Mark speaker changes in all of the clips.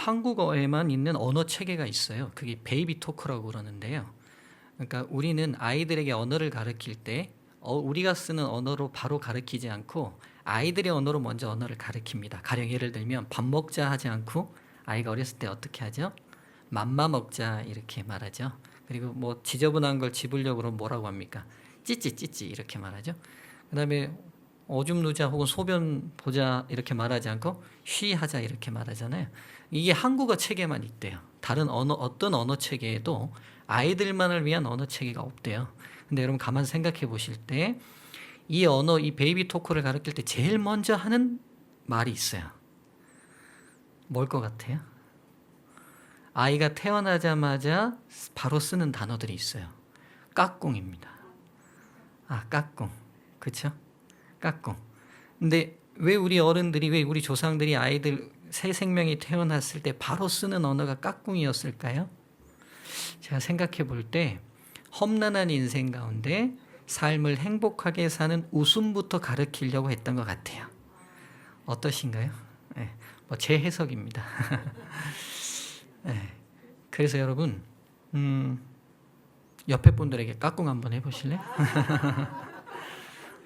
Speaker 1: 한국어에만 있는 언어 체계가 있어요. 그게 베이비 토크라고 그러는데요. 그러니까 우리는 아이들에게 언어를 가르칠 때 우리가 쓰는 언어로 바로 가르치지 않고 아이들의 언어로 먼저 언어를 가르칩니다. 가령 예를 들면 밥 먹자 하지 않고 아이가 어렸을 때 어떻게 하죠? 맘마 먹자 이렇게 말하죠. 그리고 뭐 지저분한 걸 집으려고 그러면 뭐라고 합니까? 찌찌 찌찌 이렇게 말하죠. 그다음에 오줌 누자 혹은 소변 보자 이렇게 말하지 않고 쉬 하자 이렇게 말하잖아요. 이게 한국어 체계만 있대요. 다른 어떤 언어 체계에도 아이들만을 위한 언어 체계가 없대요. 근데 여러분 가만 생각해 보실 때 이 언어, 이 베이비 토크를 가르칠 때 제일 먼저 하는 말이 있어요. 뭘 것 같아요? 아이가 태어나자마자 바로 쓰는 단어들이 있어요. 까꿍입니다. 까꿍. 그쵸? 까꿍. 근데 왜 우리 어른들이, 왜 우리 조상들이 아이들 새 생명이 태어났을 때 바로 쓰는 언어가 까꿍이었을까요? 제가 생각해 볼 때 험난한 인생 가운데 삶을 행복하게 사는 웃음부터 가르치려고 했던 것 같아요. 어떠신가요? 네, 제 해석입니다. 네, 그래서 여러분 옆에 분들에게 까꿍 한번 해보실래요?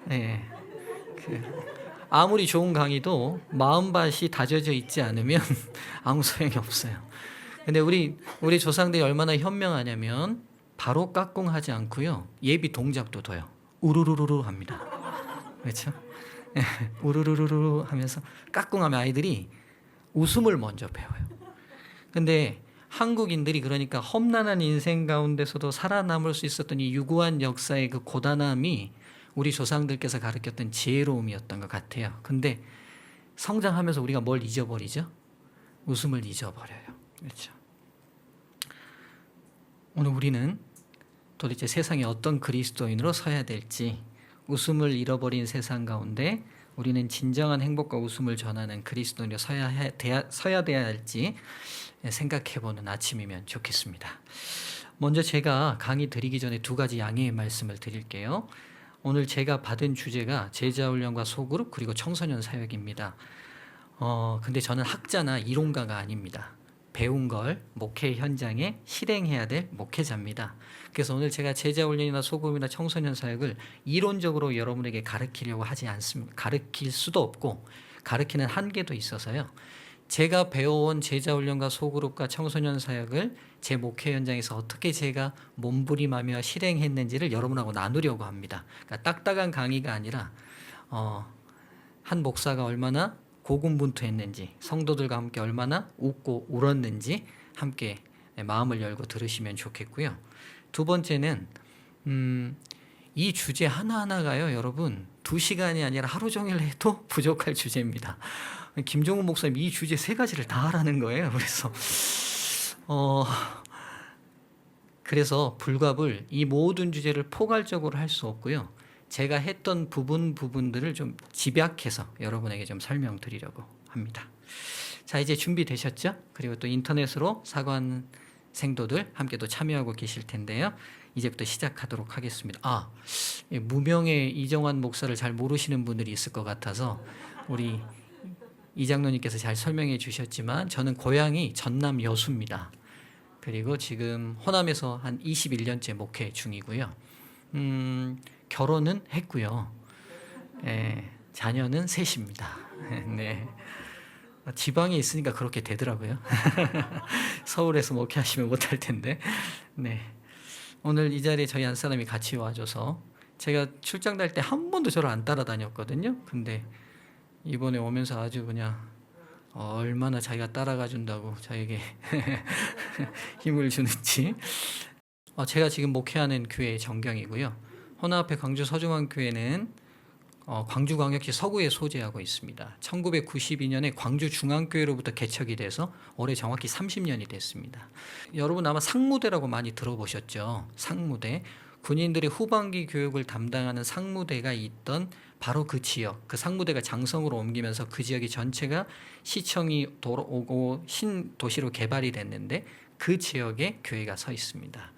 Speaker 1: 네, 아무리 좋은 강의도 마음밭이 다져져 있지 않으면 아무 소용이 없어요. 근데 우리 조상들이 얼마나 현명하냐면 바로 까꿍하지 않고요. 예비 동작도 둬요. 우르르르르 합니다. 그렇죠? 우르르르르 하면서 까꿍하면 아이들이 웃음을 먼저 배워요. 근데 한국인들이 그러니까 험난한 인생 가운데서도 살아남을 수 있었던 이 유구한 역사의 그 고단함이 우리 조상들께서 가르쳤던 지혜로움이었던 것 같아요. 근데 성장하면서 우리가 뭘 잊어버리죠? 웃음을 잊어버려요. 그렇죠? 오늘 우리는 도대체 세상에 어떤 그리스도인으로 서야 될지, 웃음을 잃어버린 세상 가운데 우리는 진정한 행복과 웃음을 전하는 그리스도인으로 서야 돼야 할지 생각해보는 아침이면 좋겠습니다. 먼저 제가 강의 드리기 전에 두 가지 양해의 말씀을 드릴게요. 오늘 제가 받은 주제가 제자훈련과 소그룹 그리고 청소년 사역입니다. 근데 저는 학자나 이론가가 아닙니다. 배운 걸 목회 현장에 실행해야 될 목회자입니다. 그래서 오늘 제가 제자훈련이나 소그룹이나 청소년 사역을 이론적으로 여러분에게 가르치려고 하지 않습니다. 가르칠 수도 없고 가르치는 한계도 있어서요. 제가 배워온 제자훈련과 소그룹과 청소년 사역을 제 목회 현장에서 어떻게 제가 몸부림하며 실행했는지를 여러분하고 나누려고 합니다. 그러니까 딱딱한 강의가 아니라 한 목사가 얼마나 고군분투했는지, 성도들과 함께 얼마나 웃고 울었는지 함께 마음을 열고 들으시면 좋겠고요. 두 번째는 이 주제 하나하나가요, 여러분 2시간이 아니라 하루 종일 해도 부족할 주제입니다. 김종훈 목사님 이 주제 3가지를 다 하라는 거예요. 그래서 불갑을 이 모든 주제를 포괄적으로 할 수 없고요. 제가 했던 부분들을 좀 집약해서 여러분에게 좀 설명드리려고 합니다. 자, 이제 준비되셨죠? 그리고 또 인터넷으로 사관 생도들 함께 또 참여하고 계실 텐데요. 이제부터 시작하도록 하겠습니다. 무명의 이정환 목사를 잘 모르시는 분들이 있을 것 같아서 우리 이장로님께서 잘 설명해 주셨지만 저는 고향이 전남 여수입니다. 그리고 지금 호남에서 한 21년째 목회 중이고요. 결혼은 했고요. 자녀는 셋입니다. 네. 지방에 있으니까 그렇게 되더라고요. 서울에서 목회하시면 못할 텐데. 네. 오늘 이 자리에 저희 한 사람이 같이 와줘서 제가 출장 갈 때 한 번도 저를 안 따라다녔거든요. 근데 이번에 오면서 아주 그냥 얼마나 자기가 따라가 준다고 저에게 힘을 주는지. 제가 지금 목회하는 교회 정경이고요. 호남 앞에 광주 서중앙교회는 광주광역시 서구에 소재하고 있습니다. 1992년에 광주중앙교회로부터 개척이 돼서 올해 정확히 30년이 됐습니다. 여러분 아마 상무대라고 많이 들어보셨죠? 상무대. 군인들의 후반기 교육을 담당하는 상무대가 있던 바로 그 지역, 그 상무대가 장성으로 옮기면서 그 지역이 전체가 시청이 오고 신도시로 개발이 됐는데 그 지역에 교회가 서 있습니다.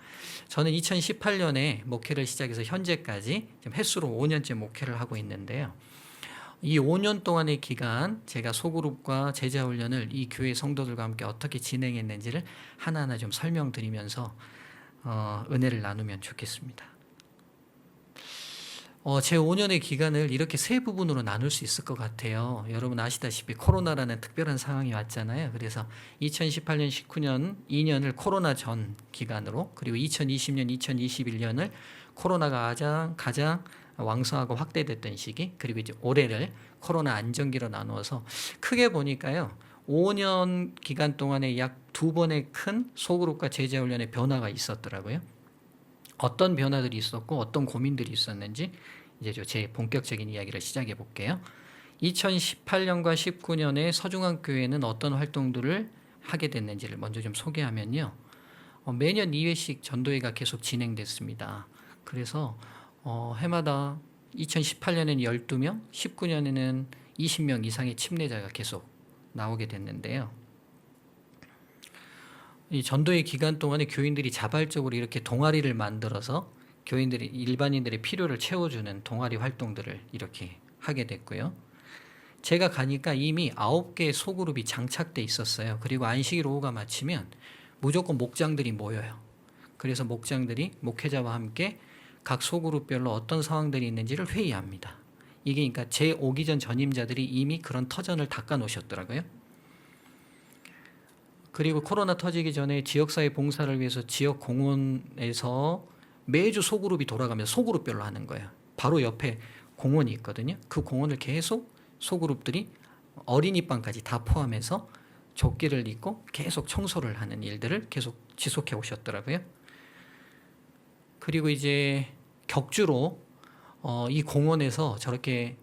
Speaker 1: 저는 2018년에 목회를 시작해서 현재까지 횟수로 5년째 목회를 하고 있는데요. 이 5년 동안의 기간 제가 소그룹과 제자 훈련을 이 교회 성도들과 함께 어떻게 진행했는지를 하나하나 좀 설명드리면서 은혜를 나누면 좋겠습니다. 제 5년의 기간을 이렇게 세 부분으로 나눌 수 있을 것 같아요. 여러분 아시다시피 코로나라는 특별한 상황이 왔잖아요. 그래서 2018년, 19년, 2년을 코로나 전 기간으로, 그리고 2020년, 2021년을 코로나가 가장 왕성하고 확대됐던 시기, 그리고 이제 올해를 코로나 안정기로 나누어서 크게 보니까요. 5년 기간 동안에 약 2번의 큰 소그룹과 제자 훈련의 변화가 있었더라고요. 어떤 변화들이 있었고 어떤 고민들이 있었는지 이제 제 본격적인 이야기를 시작해 볼게요. 2018년과 19년에 서중앙교회는 어떤 활동들을 하게 됐는지를 먼저 좀 소개하면요. 매년 2회씩 전도회가 계속 진행됐습니다. 그래서 해마다 2018년에는 12명, 19년에는 20명 이상의 침례자가 계속 나오게 됐는데요. 이 전도의 기간 동안에 교인들이 자발적으로 이렇게 동아리를 만들어서 교인들이 일반인들의 필요를 채워주는 동아리 활동들을 이렇게 하게 됐고요. 제가 가니까 이미 9개의 소그룹이 장착돼 있었어요. 그리고 안식일 오후가 마치면 무조건 목장들이 모여요. 그래서 목장들이 목회자와 함께 각 소그룹별로 어떤 상황들이 있는지를 회의합니다. 이게 그러니까 제 오기 전 전임자들이 이미 그런 터전을 닦아 놓으셨더라고요. 그리고 코로나 터지기 전에 지역사회 봉사를 위해서 지역 공원에서 매주 소그룹이 돌아가면서 소그룹별로 하는 거예요. 바로 옆에 공원이 있거든요. 그 공원을 계속 소그룹들이 어린이방까지 다 포함해서 조끼를 입고 계속 청소를 하는 일들을 계속 지속해 오셨더라고요. 그리고 이제 격주로 이 공원에서 저렇게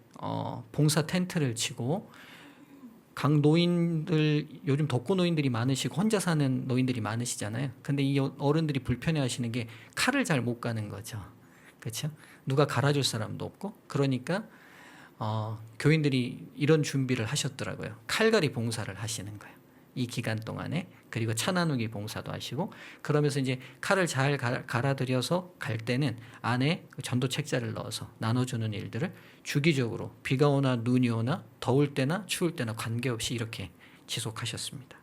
Speaker 1: 봉사 텐트를 치고 각 노인들, 요즘 독거 노인들이 많으시고 혼자 사는 노인들이 많으시잖아요. 근데 이 어른들이 불편해 하시는 게 칼을 잘 못 가는 거죠. 그렇죠? 누가 갈아줄 사람도 없고. 그러니까 교인들이 이런 준비를 하셨더라고요. 칼갈이 봉사를 하시는 거예요. 이 기간 동안에. 그리고 차 나누기 봉사도 하시고, 그러면서 이제 칼을 잘 갈아들여서 갈 때는 안에 전도 책자를 넣어서 나눠주는 일들을 주기적으로 비가 오나 눈이 오나 더울 때나 추울 때나 관계없이 이렇게 지속하셨습니다.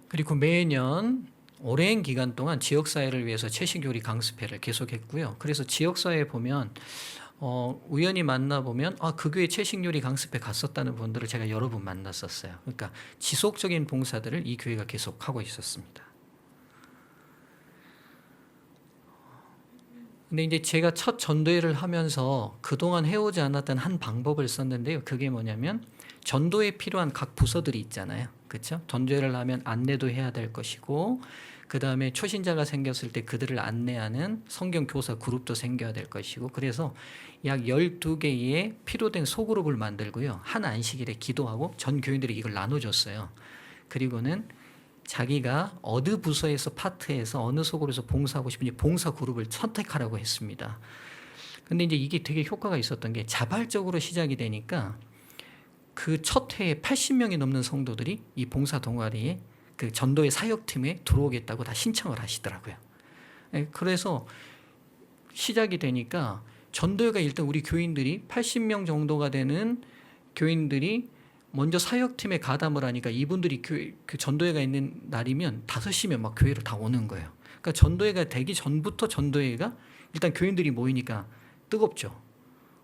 Speaker 1: 그리고 매년 오랜 기간 동안 지역사회를 위해서 채식요리 강습회를 계속했고요. 그래서 지역사회에 보면 우연히 만나보면 그 교회 채식요리 강습회 갔었다는 분들을 제가 여러 분 만났었어요. 그러니까 지속적인 봉사들을 이 교회가 계속하고 있었습니다. 근데 이제 제가 첫 전도회를 하면서 그동안 해오지 않았던 한 방법을 썼는데요. 그게 뭐냐면 전도에 필요한 각 부서들이 있잖아요. 그렇죠? 전도회를 하면 안내도 해야 될 것이고, 그 다음에 초신자가 생겼을 때 그들을 안내하는 성경 교사 그룹도 생겨야 될 것이고, 그래서 약 12개의 필요된 소그룹을 만들고요. 한 안식일에 기도하고 전 교인들이 이걸 나눠줬어요. 그리고는 자기가 어느 부서에서 파트에서 어느 소그룹에서 봉사하고 싶은지 봉사 그룹을 선택하라고 했습니다. 근데 이제 이게 되게 효과가 있었던 게 자발적으로 시작이 되니까 그 첫 해에 80명이 넘는 성도들이 이 봉사 동아리에 그 전도의 사역팀에 들어오겠다고 다 신청을 하시더라고요. 그래서 시작이 되니까 전도회가 일단 우리 교인들이 80명 정도가 되는 교인들이 먼저 사역팀에 가담을 하니까 이분들이 그 전도회가 있는 날이면 5시면 막 교회를 다 오는 거예요. 그러니까 전도회가 되기 전부터 전도회가 일단 교인들이 모이니까 뜨겁죠.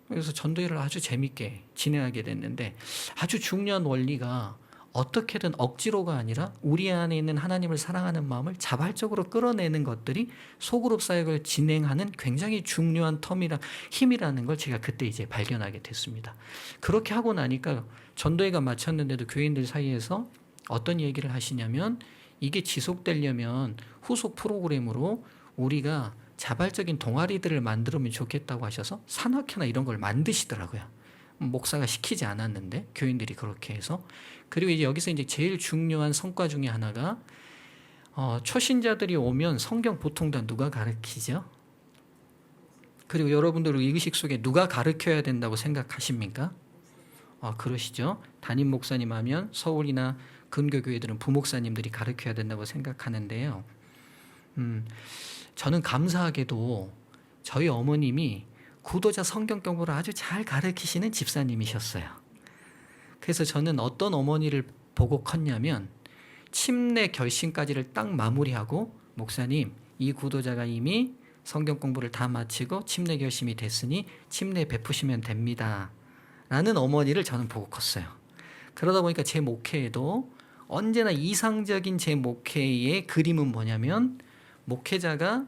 Speaker 1: 그래서 전도회를 아주 재밌게 진행하게 됐는데, 아주 중요한 원리가 어떻게든 억지로가 아니라 우리 안에 있는 하나님을 사랑하는 마음을 자발적으로 끌어내는 것들이 소그룹 사역을 진행하는 굉장히 중요한 힘이라는 걸 제가 그때 이제 발견하게 됐습니다. 그렇게 하고 나니까 전도회가 마쳤는데도 교인들 사이에서 어떤 얘기를 하시냐면, 이게 지속되려면 후속 프로그램으로 우리가 자발적인 동아리들을 만들면 좋겠다고 하셔서 산악회나 이런 걸 만드시더라고요. 목사가 시키지 않았는데 교인들이 그렇게 해서. 그리고 이제 여기서 이제 제일 중요한 성과 중에 하나가 초신자들이 오면 성경 보통 다 누가 가르치죠? 그리고 여러분들 의식 속에 누가 가르쳐야 된다고 생각하십니까? 그러시죠? 담임 목사님 하면 서울이나 근교교회들은 부목사님들이 가르쳐야 된다고 생각하는데요. 저는 감사하게도 저희 어머님이 구도자 성경 공부를 아주 잘 가르치시는 집사님이셨어요. 그래서 저는 어떤 어머니를 보고 컸냐면 침례 결심까지를 딱 마무리하고 목사님, 이 구도자가 이미 성경 공부를 다 마치고 침례 결심이 됐으니 침례 베푸시면 됩니다 라는 어머니를 저는 보고 컸어요. 그러다 보니까 제 목회에도 언제나 이상적인 제 목회의 그림은 뭐냐면 목회자가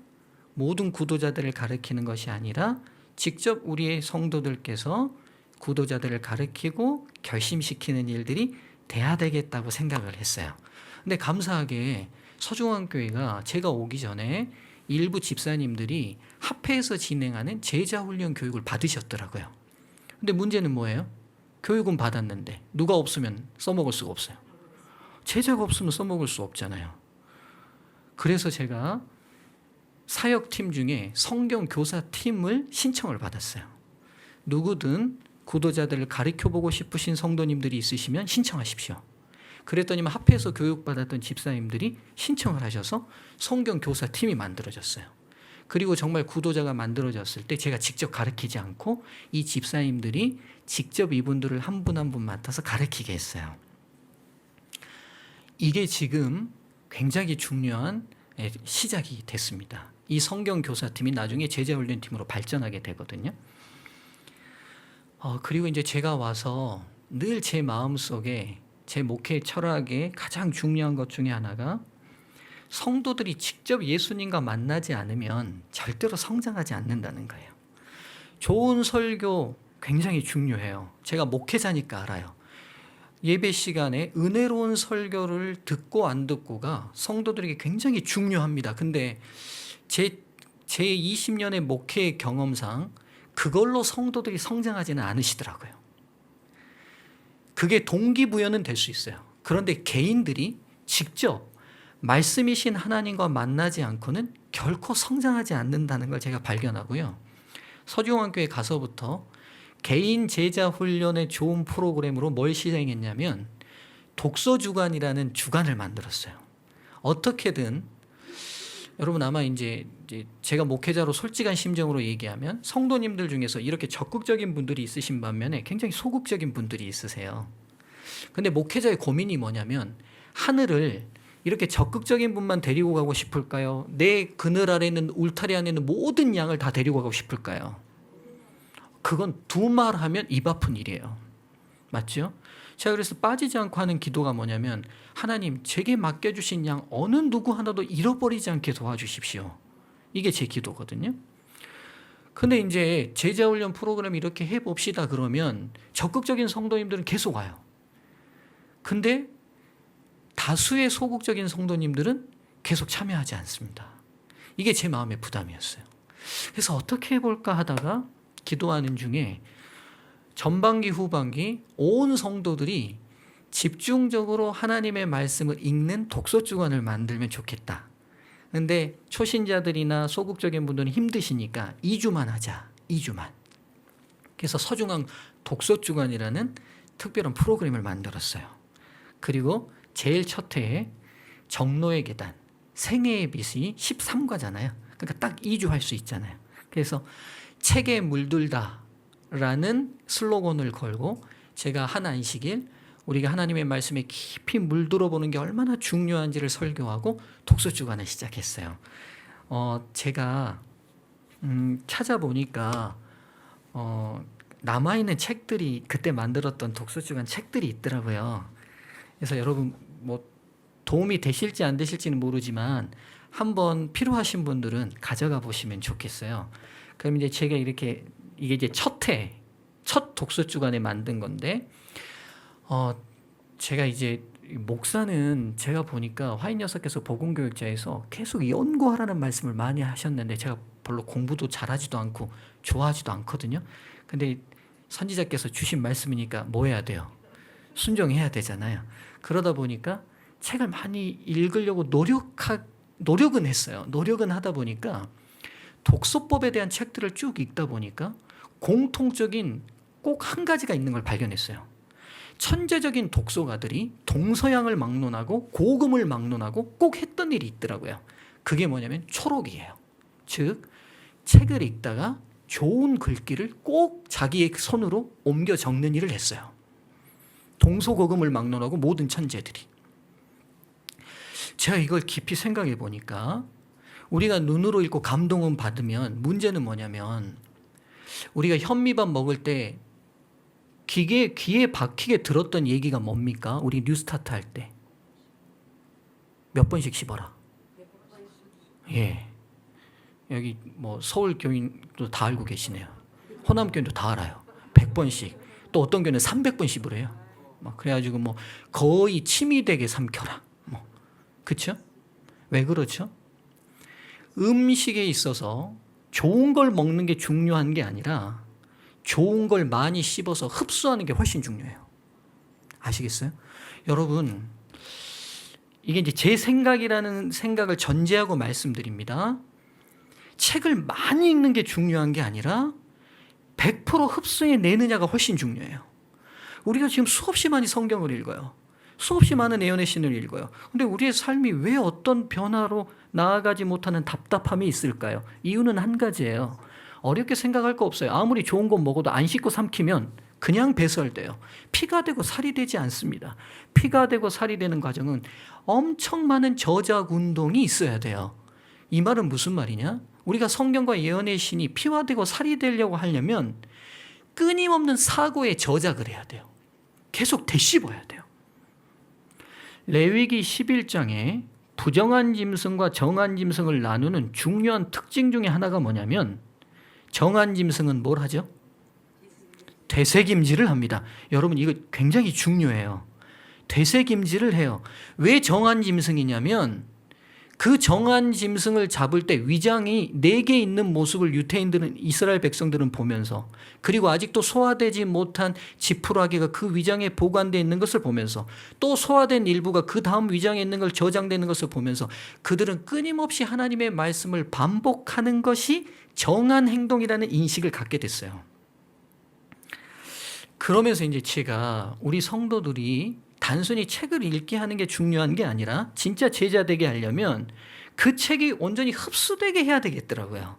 Speaker 1: 모든 구도자들을 가르치는 것이 아니라 직접 우리의 성도들께서 구도자들을 가르치고 결심시키는 일들이 돼야 되겠다고 생각을 했어요. 근데 감사하게 서중원교회가 제가 오기 전에 일부 집사님들이 합회에서 진행하는 제자훈련 교육을 받으셨더라고요. 근데 문제는 뭐예요? 교육은 받았는데 누가 없으면 써먹을 수가 없어요. 제자가 없으면 써먹을 수 없잖아요. 그래서 제가 사역팀 중에 성경교사팀을 신청을 받았어요. 누구든 구도자들을 가르쳐보고 싶으신 성도님들이 있으시면 신청하십시오. 그랬더니 합회에서 교육받았던 집사님들이 신청을 하셔서 성경교사팀이 만들어졌어요. 그리고 정말 구도자가 만들어졌을 때 제가 직접 가르치지 않고 이 집사님들이 직접 이분들을 한 분 한 분 맡아서 가르치게 했어요. 이게 지금 굉장히 중요한 시작이 됐습니다. 이 성경교사팀이 나중에 제자훈련팀으로 발전하게 되거든요. 그리고 이제 제가 와서 늘 제 마음속에 제 목회 철학의 가장 중요한 것 중에 하나가 성도들이 직접 예수님과 만나지 않으면 절대로 성장하지 않는다는 거예요. 좋은 설교 굉장히 중요해요. 제가 목회자니까 알아요. 예배 시간에 은혜로운 설교를 듣고 안 듣고가 성도들에게 굉장히 중요합니다. 근데 제 20년의 목회 경험상 그걸로 성도들이 성장하지는 않으시더라고요. 그게 동기부여는 될 수 있어요. 그런데 개인들이 직접 말씀이신 하나님과 만나지 않고는 결코 성장하지 않는다는 걸 제가 발견하고요. 서중원교회 가서부터 개인 제자 훈련의 좋은 프로그램으로 뭘 시행했냐면 독서 주간이라는 주간을 만들었어요. 어떻게든 여러분 아마 이제 제가 목회자로 솔직한 심정으로 얘기하면 성도님들 중에서 이렇게 적극적인 분들이 있으신 반면에 굉장히 소극적인 분들이 있으세요. 근데 목회자의 고민이 뭐냐면 하늘을 이렇게 적극적인 분만 데리고 가고 싶을까요? 내 그늘 아래 있는 울타리 안에 있는 모든 양을 다 데리고 가고 싶을까요? 그건 두 말 하면 입 아픈 일이에요. 맞죠? 제가 그래서 빠지지 않고 하는 기도가 뭐냐면 하나님 제게 맡겨주신 양 어느 누구 하나도 잃어버리지 않게 도와주십시오. 이게 제 기도거든요. 근데 이제 제자훈련 프로그램 이렇게 해봅시다 그러면 적극적인 성도님들은 계속 와요. 근데 다수의 소극적인 성도님들은 계속 참여하지 않습니다. 이게 제 마음의 부담이었어요. 그래서 어떻게 해볼까 하다가 기도하는 중에 전반기 후반기 온 성도들이 집중적으로 하나님의 말씀을 읽는 독서 주간을 만들면 좋겠다. 근데 초신자들이나 소극적인 분들은 힘드시니까 2주만 하자. 2주만. 그래서 서중앙 독서 주간이라는 특별한 프로그램을 만들었어요. 그리고 제일 첫 해에 정로의 계단, 생애의 빛이 13과잖아요. 그러니까 딱 2주 할 수 있잖아요. 그래서 책에 물들다라는 슬로건을 걸고 제가 한 안식일 우리가 하나님의 말씀에 깊이 물들어보는 게 얼마나 중요한지를 설교하고 독서 주간을 시작했어요. 제가 찾아보니까 남아있는 책들이 그때 만들었던 독서 주간 책들이 있더라고요. 그래서 여러분 뭐 도움이 되실지 안 되실지는 모르지만 한번 필요하신 분들은 가져가 보시면 좋겠어요. 그럼 이제 제가 이게 이제 첫 독서 주간에 만든 건데 제가 이제 목사는 제가 보니까 화인여사께서 복음교육자에서 계속 연구하라는 말씀을 많이 하셨는데 제가 별로 공부도 잘하지도 않고 좋아하지도 않거든요. 근데 선지자께서 주신 말씀이니까 뭐 해야 돼요? 순종해야 되잖아요. 그러다 보니까 책을 많이 읽으려고 노력은 했어요. 노력은 하다 보니까 독서법에 대한 책들을 쭉 읽다 보니까 공통적인 꼭 한 가지가 있는 걸 발견했어요. 천재적인 독서가들이 동서양을 막론하고 고금을 막론하고 꼭 했던 일이 있더라고요. 그게 뭐냐면 초록이에요. 즉 책을 읽다가 좋은 글귀를 꼭 자기의 손으로 옮겨 적는 일을 했어요. 동서고금을 막론하고 모든 천재들이. 제가 이걸 깊이 생각해 보니까 우리가 눈으로 읽고 감동은 받으면 문제는 뭐냐면 우리가 현미밥 먹을 때 귀에 박히게 들었던 얘기가 뭡니까? 우리 뉴스타트 할 때. 몇 번씩 씹어라. 예. 여기 뭐 서울 교인도 다 알고 계시네요. 호남 교인도 다 알아요. 100번씩. 또 어떤 교인은 300번 씹으래요. 막 그래가지고 뭐 거의 침이 되게 삼켜라. 뭐 그렇죠? 왜 그렇죠? 음식에 있어서 좋은 걸 먹는 게 중요한 게 아니라 좋은 걸 많이 씹어서 흡수하는 게 훨씬 중요해요. 아시겠어요? 여러분, 이게 이제 제 생각이라는 생각을 전제하고 말씀드립니다. 책을 많이 읽는 게 중요한 게 아니라 100% 흡수해 내느냐가 훨씬 중요해요. 우리가 지금 수없이 많이 성경을 읽어요. 수없이 많은 예언의 신을 읽어요. 근데 우리의 삶이 왜 어떤 변화로 나아가지 못하는 답답함이 있을까요? 이유는 한 가지예요. 어렵게 생각할 거 없어요. 아무리 좋은 거 먹어도 안 씻고 삼키면 그냥 배설돼요. 피가 되고 살이 되지 않습니다. 피가 되고 살이 되는 과정은 엄청 많은 저작 운동이 있어야 돼요. 이 말은 무슨 말이냐? 우리가 성경과 예언의 신이 피가 되고 살이 되려고 하려면 끊임없는 사고에 저작을 해야 돼요. 계속 되씹어야 돼요. 레위기 11장에 부정한 짐승과 정한 짐승을 나누는 중요한 특징 중에 하나가 뭐냐면 정한 짐승은 뭘 하죠? 되새김질을 합니다. 여러분 이거 굉장히 중요해요. 되새김질을 해요. 왜 정한 짐승이냐면 그 정한 짐승을 잡을 때 위장이 4개 있는 모습을 유대인들은 이스라엘 백성들은 보면서 그리고 아직도 소화되지 못한 지푸라기가 그 위장에 보관되어 있는 것을 보면서 또 소화된 일부가 그 다음 위장에 있는 걸 저장되는 것을 보면서 그들은 끊임없이 하나님의 말씀을 반복하는 것이 정한 행동이라는 인식을 갖게 됐어요. 그러면서 이제 제가 우리 성도들이 단순히 책을 읽게 하는 게 중요한 게 아니라 진짜 제자 되게 하려면 그 책이 온전히 흡수되게 해야 되겠더라고요.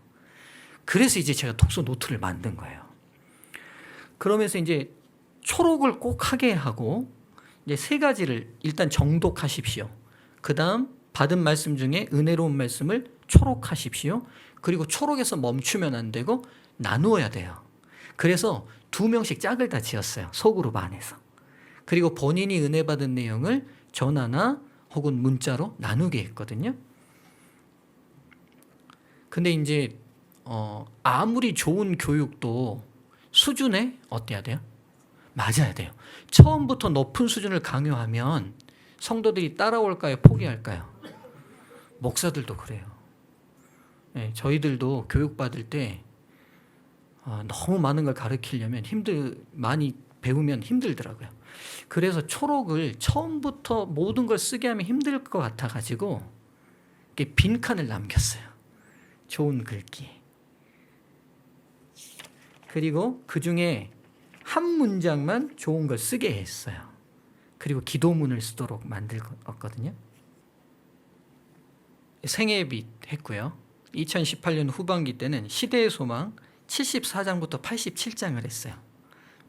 Speaker 1: 그래서 이제 제가 독서 노트를 만든 거예요. 그러면서 이제 초록을 꼭 하게 하고 이제 3가지를 일단 정독하십시오. 그 다음 받은 말씀 중에 은혜로운 말씀을 초록하십시오. 그리고 초록에서 멈추면 안 되고 나누어야 돼요. 그래서 2명씩 짝을 다 지었어요. 소그룹 안에서. 그리고 본인이 은혜 받은 내용을 전화나 혹은 문자로 나누게 했거든요. 근데 이제 아무리 좋은 교육도 수준에 어때야 돼요? 맞아야 돼요. 처음부터 높은 수준을 강요하면 성도들이 따라올까요? 포기할까요? 목사들도 그래요. 네, 저희들도 교육받을 때 너무 많은 걸 가르치려면 많이 배우면 힘들더라고요. 그래서 초록을 처음부터 모든 걸 쓰게 하면 힘들 것 같아가지고 빈칸을 남겼어요. 좋은 글귀. 그리고 그 중에 한 문장만 좋은 걸 쓰게 했어요. 그리고 기도문을 쓰도록 만들었거든요. 생애빛 했고요. 2018년 후반기 때는 시대의 소망 74장부터 87장을 했어요.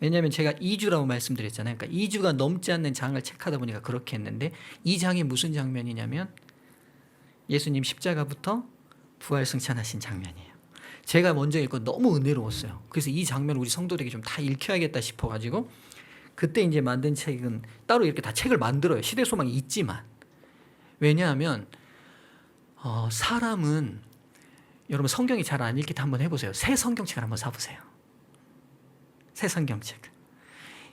Speaker 1: 왜냐하면 제가 2주라고 말씀드렸잖아요. 그러니까 2주가 넘지 않는 장을 체크하다 보니까 그렇게 했는데 이 장이 무슨 장면이냐면 예수님 십자가부터 부활 승천하신 장면이에요. 제가 먼저 읽고 너무 은혜로웠어요. 그래서 이 장면을 우리 성도들에게 좀 다 읽혀야겠다 싶어가지고 그때 이제 만든 책은 따로 이렇게 다 책을 만들어요. 시대 소망이 있지만. 왜냐하면 사람은 여러분 성경이 잘 안 읽기 때 한번 해보세요. 새 성경책을 한번 사보세요. 새 성경책.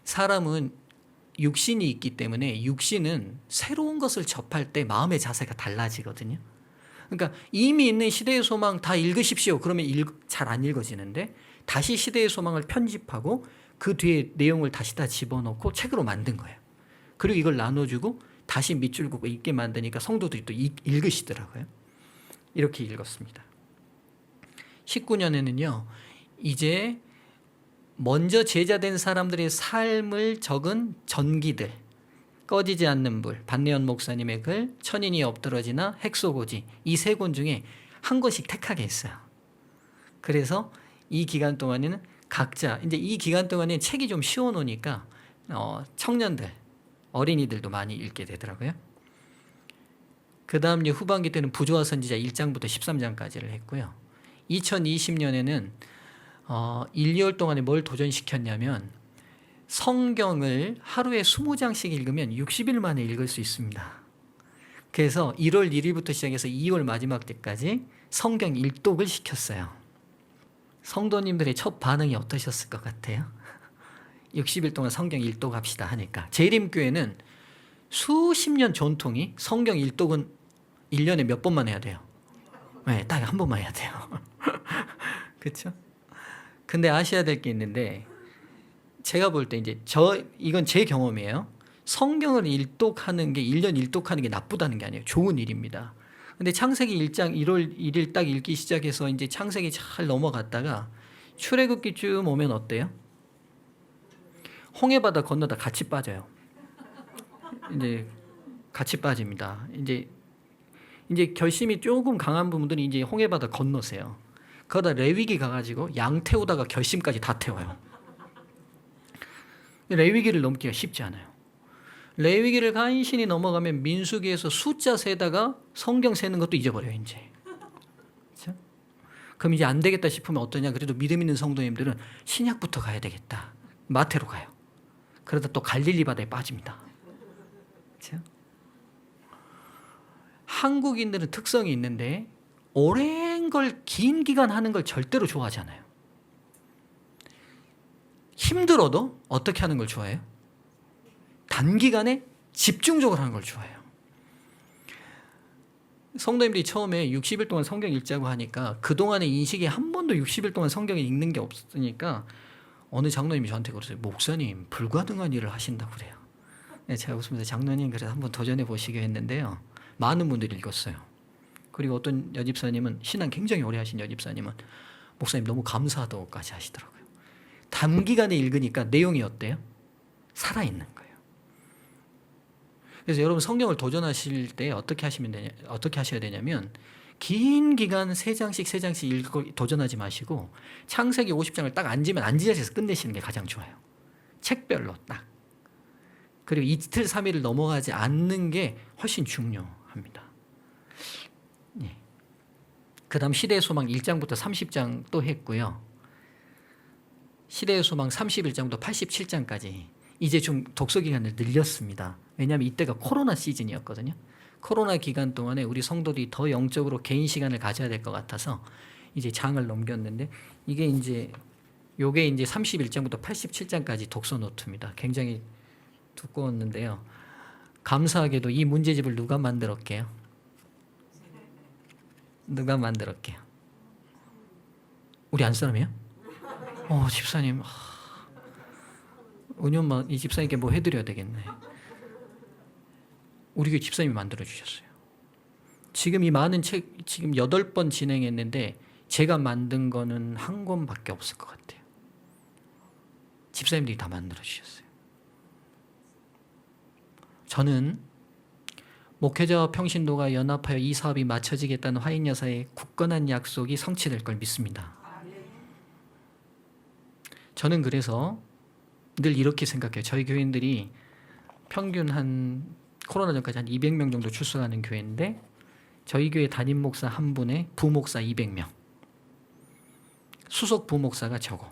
Speaker 1: 사람은 육신이 있기 때문에 육신은 새로운 것을 접할 때 마음의 자세가 달라지거든요. 그러니까 이미 있는 시대의 소망 다 읽으십시오. 그러면 잘 안 읽어지는데 다시 시대의 소망을 편집하고 그 뒤에 내용을 다시 다 집어넣고 책으로 만든 거예요. 그리고 이걸 나눠주고 다시 밑줄 긋고 읽게 만드니까 성도들이 또 읽으시더라고요. 이렇게 읽었습니다. 19년에는요. 이제 먼저 제자된 사람들의 삶을 적은 전기들, 꺼지지 않는 불, 반내연 목사님의 글, 천인이 엎드러지나 핵소고지 이 3권 중에 한 권씩 택하게 했어요. 그래서 이 기간 동안에는 각자 이제 이 기간 동안에 책이 좀 쉬워 놓으니까 청년들, 어린이들도 많이 읽게 되더라고요. 그 다음 후반기 때는 부조화 선지자 1장부터 13장까지를 했고요. 2020년에는 1, 2월 동안에 뭘 도전시켰냐면 성경을 하루에 20장씩 읽으면 60일 만에 읽을 수 있습니다. 그래서 1월 1일부터 시작해서 2월 마지막 때까지 성경 일독을 시켰어요. 성도님들의 첫 반응이 어떠셨을 것 같아요? 60일 동안 성경 일독합시다 하니까. 재림교회는 수십 년 전통이 성경 일독은 1년에 몇 번만 해야 돼요? 네, 딱 한 번만 해야 돼요. 그렇죠? 근데 아셔야 될 게 있는데 제가 볼 때 이제 이건 제 경험이에요. 성경을 일독하는 게 1년 일독하는 게 나쁘다는 게 아니에요. 좋은 일입니다. 근데 창세기 1장 1월 1일 딱 읽기 시작해서 이제 창세기 잘 넘어갔다가 출애굽기 쭉 오면 어때요? 홍해바다 건너다 같이 빠져요. 이제 같이 빠집니다. 이제 결심이 조금 강한 분들이 이제 홍해바다 건너세요. 그러다 레위기 가가지고 양 태우다가 결심까지 다 태워요. 레위기를 넘기가 쉽지 않아요. 레위기를 간신히 넘어가면 민수기에서 숫자 세다가 성경 세는 것도 잊어버려요, 이제. 그렇죠? 그럼 이제 안 되겠다 싶으면 어떠냐? 그래도 믿음 있는 성도님들은 신약부터 가야 되겠다. 마태로 가요. 그러다 또 갈릴리 바다에 빠집니다. 그렇죠? 한국인들은 특성이 있는데 오랜 걸 긴 기간 하는 걸 절대로 좋아하지 않아요. 힘들어도 어떻게 하는 걸 좋아해요? 단기간에 집중적으로 하는 걸 좋아해요. 성도님들이 처음에 60일 동안 성경 읽자고 하니까 그동안의 인식에 한 번도 60일 동안 성경을 읽는 게 없으니까 어느 장로님이 저한테 그러세요. 목사님 불가능한 일을 하신다고 그래요. 제가 웃으면서 장로님 그래서 한번 도전해 보시게 했는데요. 많은 분들이 읽었어요. 그리고 어떤 여집사님은 신앙 굉장히 오래 하신 여집사님은 목사님 너무 감사하다고까지 하시더라고요. 단기간에 읽으니까 내용이 어때요? 살아있는 거예요. 그래서 여러분 성경을 도전하실 때 어떻게 하셔야 되냐면 긴 기간 3장씩 읽고 도전하지 마시고 창세기 50장을 딱 앉으면 앉은 자리에서 끝내시는 게 가장 좋아요. 책별로 딱. 그리고 이틀 3일을 넘어가지 않는 게 훨씬 중요합니다. 예. 그 다음 시대의 소망 1장부터 30장 또 했고요. 시대의 소망 31장부터 87장까지 이제 좀 독서 기간을 늘렸습니다. 왜냐하면 이때가 코로나 시즌이었거든요. 코로나 기간 동안에 우리 성도들이 더 영적으로 개인 시간을 가져야 될 것 같아서 이제 장을 넘겼는데 요게 이제 31장부터 87장까지 독서 노트입니다. 굉장히 두꺼웠는데요. 감사하게도 이 문제집을 누가 만들었게요? 누가 만들었게요? 우리 안사람이에요? 집사님. 은연만 이 집사님께 뭐 해드려야 되겠네. 우리 교회 집사님이 만들어주셨어요. 지금 이 많은 책 지금 8번 진행했는데 제가 만든 거는 한 권밖에 없을 것 같아요. 집사님들이 다 만들어주셨어요. 저는 목회자와 평신도가 연합하여 이 사업이 맞춰지겠다는 화인 여사의 굳건한 약속이 성취될 걸 믿습니다. 저는 그래서 늘 이렇게 생각해요. 저희 교인들이 평균 코로나 전까지 한 200명 정도 출석하는 교회인데 저희 교회 담임 목사 한 분에 부목사 200명, 수석 부목사가 저고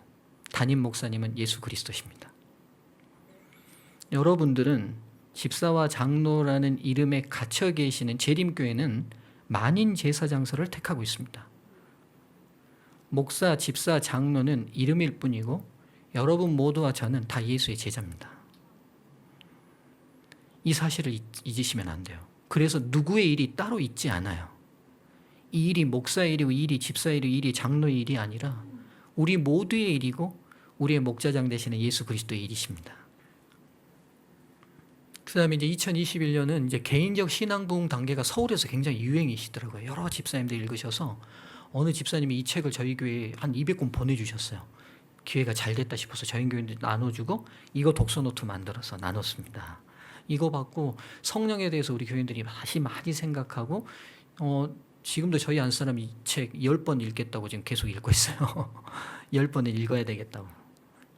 Speaker 1: 담임 목사님은 예수 그리스도십니다. 여러분들은 집사와 장로라는 이름에 갇혀 계시는 재림교회는 만인 제사장소를 택하고 있습니다. 목사, 집사, 장로는 이름일 뿐이고 여러분 모두와 저는 다 예수의 제자입니다. 이 사실을 잊으시면 안 돼요. 그래서 누구의 일이 따로 있지 않아요. 이 일이 목사의 일이고 이 일이 집사의 일이고 이 일이 장로의 일이 아니라 우리 모두의 일이고 우리의 목자장 되시는 예수 그리스도의 일이십니다. 그 다음에 이제 2021년은 이제 개인적 신앙 부흥 단계가 서울에서 굉장히 유행이시더라고요. 여러 집사님들 읽으셔서 어느 집사님이 이 책을 저희 교회에 한 200권 보내주셨어요. 기회가 잘 됐다 싶어서 저희 교인들 나눠주고 이거 독서 노트 만들어서 나눴습니다. 이거 받고 성령에 대해서 우리 교인들이 다시 많이 생각하고 지금도 저희 안 사람이 책 10번 읽겠다고 지금 계속 읽고 있어요. 10번을 읽어야 되겠다고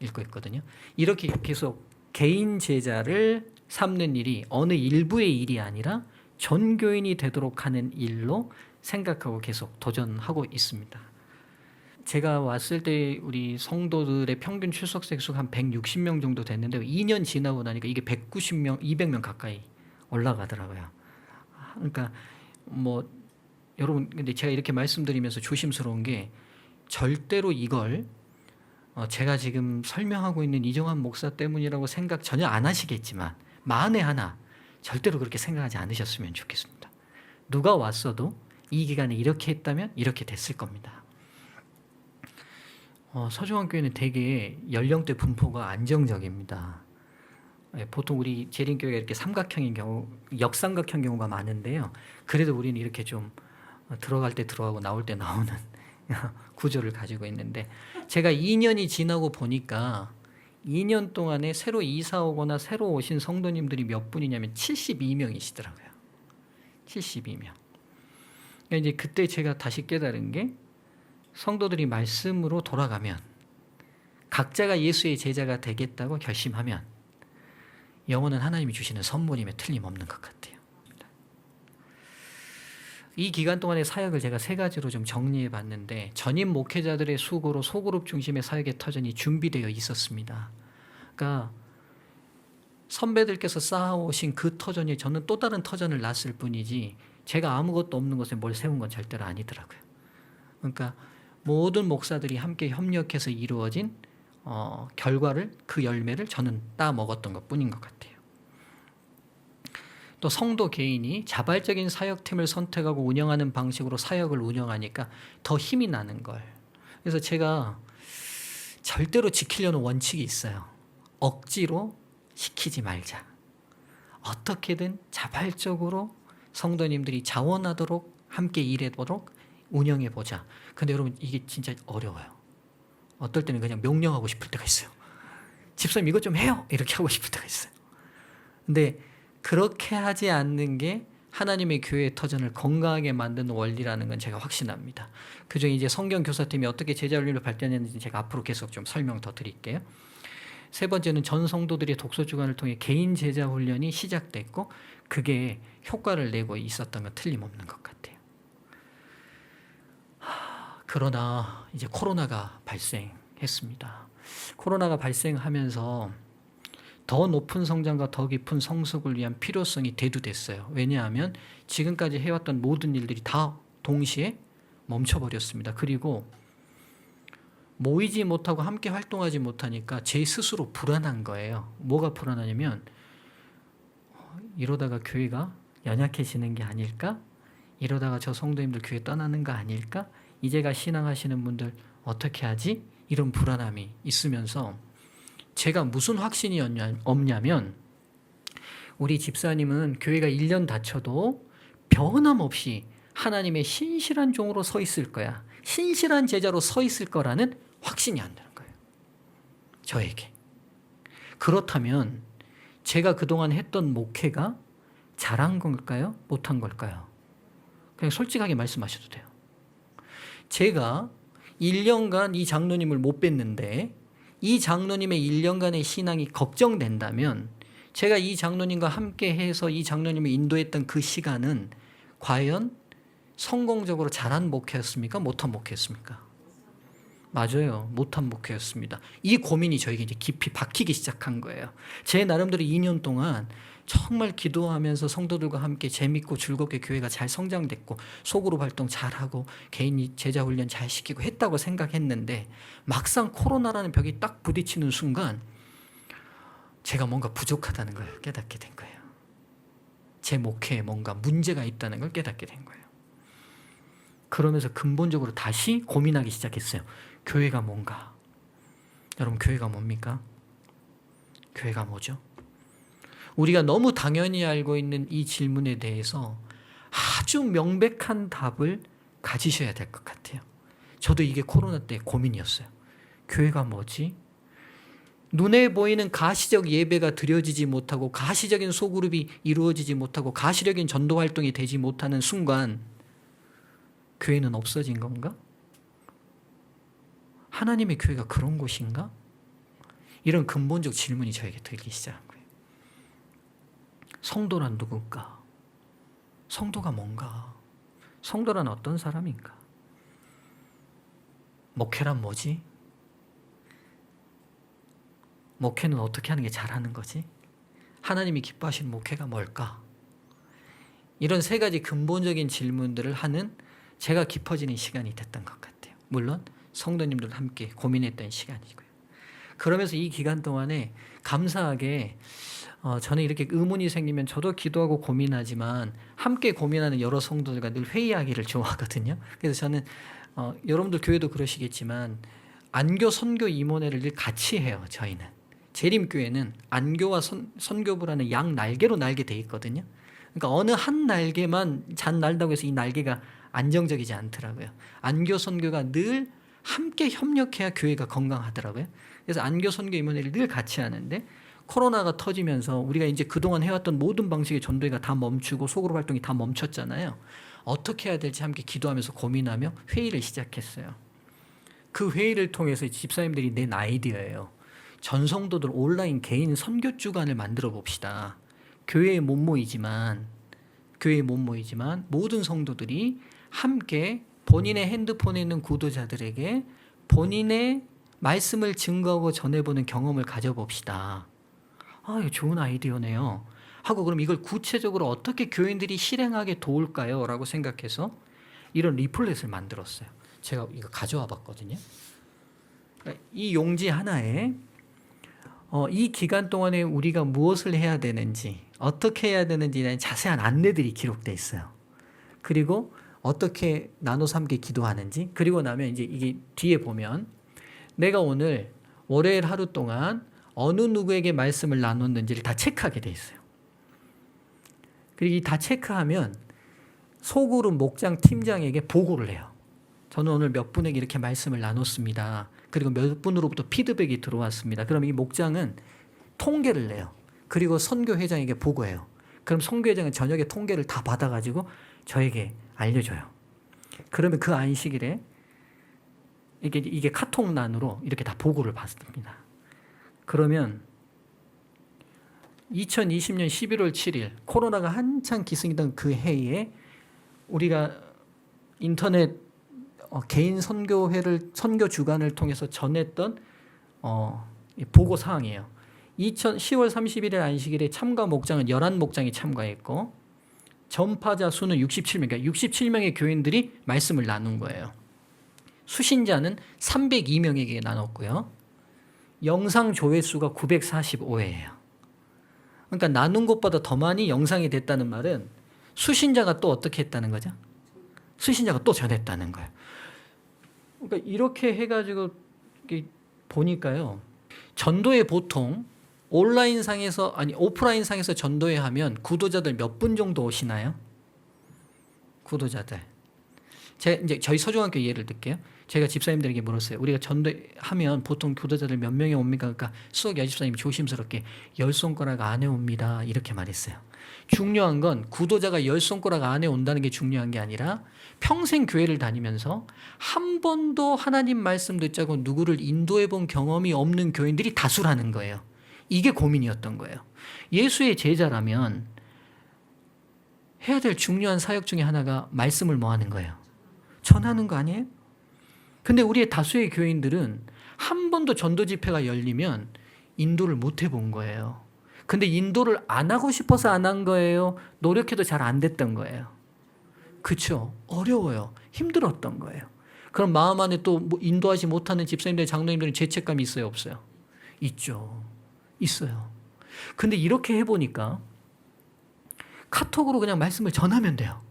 Speaker 1: 읽고 있거든요. 이렇게 계속 개인 제자를 삼는 일이 어느 일부의 일이 아니라 전 교인이 되도록 하는 일로 생각하고 계속 도전하고 있습니다. 제가 왔을 때 우리 성도들의 평균 출석자 수가 한 160명 정도 됐는데 2년 지나고 나니까 이게 190명, 200명 가까이 올라가더라고요. 그러니까 뭐 여러분, 근데 제가 이렇게 말씀드리면서 조심스러운 게 절대로 이걸 제가 지금 설명하고 있는 이정환 목사 때문이라고 생각 전혀 안 하시겠지만 만에 하나 절대로 그렇게 생각하지 않으셨으면 좋겠습니다. 누가 왔어도 이 기간에 이렇게 했다면 이렇게 됐을 겁니다. 서중원교회는 되게 연령대 분포가 안정적입니다. 보통 우리 재림교회가 이렇게 삼각형인 경우, 역삼각형 경우가 많은데요. 그래도 우리는 이렇게 좀 들어갈 때 들어가고 나올 때 나오는 구조를 가지고 있는데, 제가 2년이 지나고 보니까 2년 동안에 새로 이사 오거나 새로 오신 성도님들이 몇 분이냐면 72명이시더라고요. 72명. 그러니까 이제 그때 제가 다시 깨달은 게, 성도들이 말씀으로 돌아가면, 각자가 예수의 제자가 되겠다고 결심하면 영혼은 하나님이 주시는 선물임에 틀림없는 것 같아요. 이 기간 동안의 사역을 제가 3가지로 좀 정리해 봤는데, 전임 목회자들의 수고로 소그룹 중심의 사역의 터전이 준비되어 있었습니다. 그러니까 선배들께서 쌓아오신 그 터전이 저는 또 다른 터전을 놨을 뿐이지, 제가 아무것도 없는 곳에 뭘 세운 건 절대로 아니더라고요. 그러니까 모든 목사들이 함께 협력해서 이루어진 결과를, 그 열매를 저는 따 먹었던 것 뿐인 것 같아요. 또 성도 개인이 자발적인 사역팀을 선택하고 운영하는 방식으로 사역을 운영하니까 더 힘이 나는 걸. 그래서 제가 절대로 지키려는 원칙이 있어요. 억지로 시키지 말자. 어떻게든 자발적으로 성도님들이 자원하도록 함께 일해보도록 운영해보자. 근데 여러분, 이게 진짜 어려워요. 어떨 때는 그냥 명령하고 싶을 때가 있어요. 집사님 이것 좀 해요, 이렇게 하고 싶을 때가 있어요. 근데 그렇게 하지 않는 게 하나님의 교회의 터전을 건강하게 만드는 원리라는 건 제가 확신합니다. 그중에 이제 성경교사팀이 어떻게 제자훈련을 발전했는지 제가 앞으로 계속 좀 설명 더 드릴게요. 3번째는 전 성도들의 독서 주간을 통해 개인 제자 훈련이 시작됐고, 그게 효과를 내고 있었던 건 틀림없는 것 같아요. 그러나 이제 코로나가 발생했습니다. 코로나가 발생하면서 더 높은 성장과 더 깊은 성숙을 위한 필요성이 대두됐어요. 왜냐하면 지금까지 해왔던 모든 일들이 다 동시에 멈춰버렸습니다. 그리고 모이지 못하고 함께 활동하지 못하니까 제 스스로 불안한 거예요. 뭐가 불안하냐면, 이러다가 교회가 연약해지는 게 아닐까? 이러다가 저 성도님들 교회 떠나는 거 아닐까? 이제가 신앙하시는 분들 어떻게 하지? 이런 불안함이 있으면서 제가 무슨 확신이 없냐면, 우리 집사님은 교회가 1년 닫혀도 변함없이 하나님의 신실한 종으로 서 있을 거야, 신실한 제자로 서 있을 거라는 확신이 안 드는 거예요, 저에게. 그렇다면 제가 그동안 했던 목회가 잘한 걸까요? 못한 걸까요? 그냥 솔직하게 말씀하셔도 돼요. 제가 1년간 이 장로님을 못 뵀는데 이 장로님의 1년간의 신앙이 걱정된다면, 제가 이 장로님과 함께 해서 이 장로님을 인도했던 그 시간은 과연 성공적으로 잘한 목회였습니까? 못한 목회였습니까? 맞아요. 못한 목회였습니다. 이 고민이 저에게 이제 깊이 박히기 시작한 거예요. 제 나름대로 2년 동안 정말 기도하면서 성도들과 함께 재밌고 즐겁게 교회가 잘 성장됐고 소그룹 활동 잘하고 개인 제자 훈련 잘 시키고 했다고 생각했는데, 막상 코로나라는 벽이 딱 부딪히는 순간 제가 뭔가 부족하다는 걸 깨닫게 된 거예요. 제 목회에 뭔가 문제가 있다는 걸 깨닫게 된 거예요. 그러면서 근본적으로 다시 고민하기 시작했어요. 교회가 뭔가. 여러분, 교회가 뭡니까? 교회가 뭐죠? 우리가 너무 당연히 알고 있는 이 질문에 대해서 아주 명백한 답을 가지셔야 될 것 같아요. 저도 이게 코로나 때 고민이었어요. 교회가 뭐지? 눈에 보이는 가시적 예배가 드려지지 못하고 가시적인 소그룹이 이루어지지 못하고 가시적인 전도 활동이 되지 못하는 순간 교회는 없어진 건가? 하나님의 교회가 그런 곳인가? 이런 근본적 질문이 저에게 들기 시작한 거예요. 성도란 누굴까? 성도가 뭔가? 성도란 어떤 사람인가? 목회란 뭐지? 목회는 어떻게 하는 게 잘하는 거지? 하나님이 기뻐하시는 목회가 뭘까? 이런 세 가지 근본적인 질문들을 하는 제가 깊어지는 시간이 됐던 것 같아요. 물론 성도님들과 함께 고민했던 시간이고요. 그러면서 이 기간 동안에 감사하게 저는 이렇게 의문이 생기면 저도 기도하고 고민하지만 함께 고민하는 여러 성도들과 늘 회의하기를 좋아하거든요. 그래서 저는 여러분들 교회도 그러시겠지만 안교 선교 임원회를 늘 같이 해요. 저희는 재림교회는 안교와 선교부라는 양 날개로 날게 돼 있거든요. 그러니까 어느 한 날개만 잘 날다고 해서 이 날개가 안정적이지 않더라고요. 안교 선교가 늘 함께 협력해야 교회가 건강하더라고요. 그래서 안교 선교 임원회를 늘 같이 하는데 코로나가 터지면서 우리가 이제 그동안 해왔던 모든 방식의 전도회가 다 멈추고 소그룹 활동이 다 멈췄잖아요. 어떻게 해야 될지 함께 기도하면서 고민하며 회의를 시작했어요. 그 회의를 통해서 집사님들이 낸 아이디어예요. 전성도들 온라인 개인 선교 주간을 만들어 봅시다. 교회에 못 모이지만 모든 성도들이 함께 본인의 핸드폰에 있는 구도자들에게 본인의 말씀을 증거하고 전해보는 경험을 가져봅시다. 이거 좋은 아이디어네요. 하고 그럼 이걸 구체적으로 어떻게 교인들이 실행하게 도울까요? 라고 생각해서 이런 리플렛을 만들었어요. 제가 이거 가져와 봤거든요. 이 용지 하나에 이 기간 동안에 우리가 무엇을 해야 되는지, 어떻게 해야 되는지에 대한 자세한 안내들이 기록되어 있어요. 그리고 어떻게 나눠서 함께 기도하는지, 그리고 나면 이제 이게 뒤에 보면 내가 오늘 월요일 하루 동안 어느 누구에게 말씀을 나눴는지를 다 체크하게 돼 있어요. 그리고 이 다 체크하면 소그룹 목장 팀장에게 보고를 해요. 저는 오늘 몇 분에게 이렇게 말씀을 나눴습니다. 그리고 몇 분으로부터 피드백이 들어왔습니다. 그럼 이 목장은 통계를 내요. 그리고 선교회장에게 보고해요. 그럼 선교회장은 저녁에 통계를 다 받아가지고 저에게 알려줘요. 그러면 그 안식일에 이게 카톡란으로 이렇게 다 보고를 받습니다. 그러면 2020년 11월 7일 코로나가 한창 기승이던 그 해에 우리가 인터넷 개인 선교 주간을 통해서 전했던 보고 사항이에요. 10월 31일 안식일에 참가 목장은 11목장이 참가했고 전파자 수는 67명, 그러니까 67명의 교인들이 말씀을 나눈 거예요. 수신자는 302명에게 나눴고요. 영상 조회수가 945회예요. 그러니까 나눈 것보다 더 많이 영상이 됐다는 말은 수신자가 또 어떻게 했다는 거죠? 수신자가 또 전했다는 거예요. 그러니까 이렇게 해가지고 보니까요. 전도회 보통 오프라인 상에서 전도회 하면 구도자들 몇 분 정도 오시나요? 구도자들. 이제 저희 서중학교 예를 들게요. 제가 집사님들에게 물었어요. 우리가 전도하면 보통 구도자들 몇 명이 옵니까? 그러니까 수석 여집사님이 조심스럽게 10손가락 안에 옵니다. 이렇게 말했어요. 중요한 건 구도자가 10손가락 안에 온다는 게 중요한 게 아니라 평생 교회를 다니면서 한 번도 하나님 말씀 듣자고 누구를 인도해 본 경험이 없는 교인들이 다수라는 거예요. 이게 고민이었던 거예요. 예수의 제자라면 해야 될 중요한 사역 중에 하나가 말씀을 뭐 하는 거예요? 전하는 거 아니에요? 근데 우리의 다수의 교인들은 한 번도 전도 집회가 열리면 인도를 못 해본 거예요. 근데 인도를 안 하고 싶어서 안 한 거예요? 노력해도 잘 안 됐던 거예요? 그렇죠. 어려워요. 힘들었던 거예요. 그럼 마음 안에 또 인도하지 못하는 집사님들, 장로님들은 죄책감이 있어요? 없어요? 있죠. 있어요. 근데 이렇게 해보니까 카톡으로 그냥 말씀을 전하면 돼요.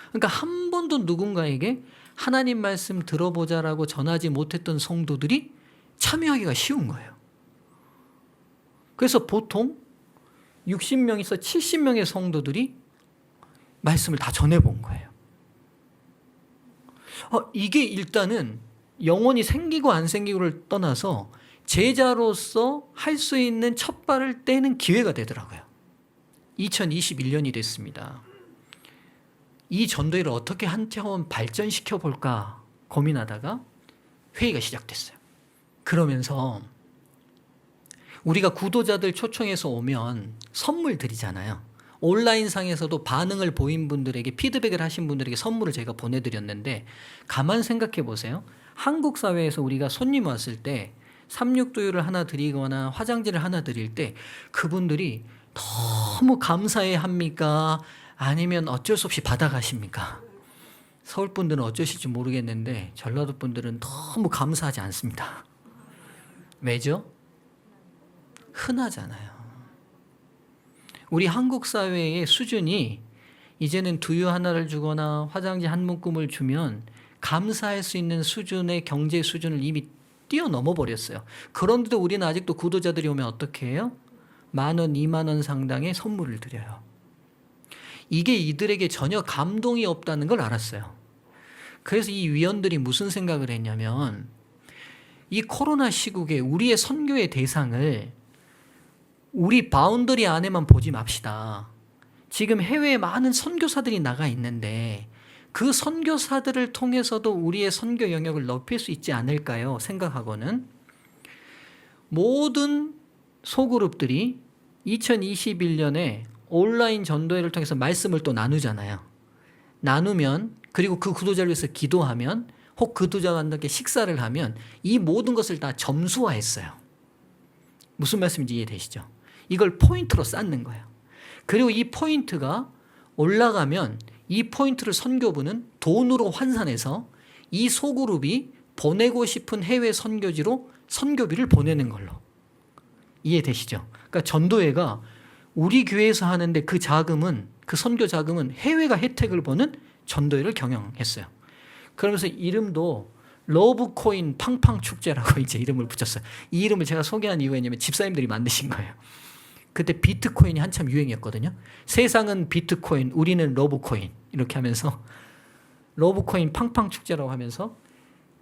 Speaker 1: 그러니까 한 번도 누군가에게 하나님 말씀 들어보자라고 전하지 못했던 성도들이 참여하기가 쉬운 거예요. 그래서 보통 60명에서 70명의 성도들이 말씀을 다 전해본 거예요. 이게 일단은 영혼이 생기고 안 생기고를 떠나서 제자로서 할 수 있는 첫 발을 떼는 기회가 되더라고요. 2021년이 됐습니다. 이 전도회를 어떻게 한 차원 발전시켜 볼까 고민하다가 회의가 시작됐어요. 그러면서 우리가 구도자들 초청해서 오면 선물 드리잖아요. 온라인상에서도 반응을 보인 분들에게, 피드백을 하신 분들에게 선물을 제가 보내드렸는데, 가만 생각해 보세요. 한국 사회에서 우리가 손님 왔을 때 삼육두유를 하나 드리거나 화장지를 하나 드릴 때 그분들이 너무 감사해 합니까? 아니면 어쩔 수 없이 받아가십니까? 서울 분들은 어쩌실지 모르겠는데 전라도 분들은 너무 감사하지 않습니다. 왜죠? 흔하잖아요. 우리 한국 사회의 수준이 이제는 두유 하나를 주거나 화장지 한 묶음을 주면 감사할 수 있는 수준의 경제 수준을 이미 뛰어넘어 버렸어요. 그런데도 우리는 아직도 구도자들이 오면 어떻게 해요? 10,000원, 20,000원 상당의 선물을 드려요. 이게 이들에게 전혀 감동이 없다는 걸 알았어요. 그래서 이 위원들이 무슨 생각을 했냐면, 이 코로나 시국에 우리의 선교의 대상을 우리 바운더리 안에만 보지 맙시다. 지금 해외에 많은 선교사들이 나가 있는데 그 선교사들을 통해서도 우리의 선교 영역을 넓힐 수 있지 않을까요? 생각하고는 모든 소그룹들이 2021년에 온라인 전도회를 통해서 말씀을 또 나누잖아요. 나누면, 그리고 그 구도자를 위해서 기도하면, 혹 구도자와 함께 식사를 하면 이 모든 것을 다 점수화했어요. 무슨 말씀인지 이해되시죠? 이걸 포인트로 쌓는 거예요. 그리고 이 포인트가 올라가면 이 포인트를 선교부는 돈으로 환산해서 이 소그룹이 보내고 싶은 해외 선교지로 선교비를 보내는 걸로. 이해되시죠? 그러니까 전도회가 우리 교회에서 하는데 그 자금은, 그 선교 자금은 해외가 혜택을 보는 전도회를 경영했어요. 그러면서 이름도 러브코인 팡팡 축제라고 이제 이름을 붙였어요. 이 이름을 제가 소개한 이유가 뭐냐면 집사님들이 만드신 거예요. 그때 비트코인이 한참 유행이었거든요. 세상은 비트코인, 우리는 러브코인, 이렇게 하면서 러브코인 팡팡 축제라고 하면서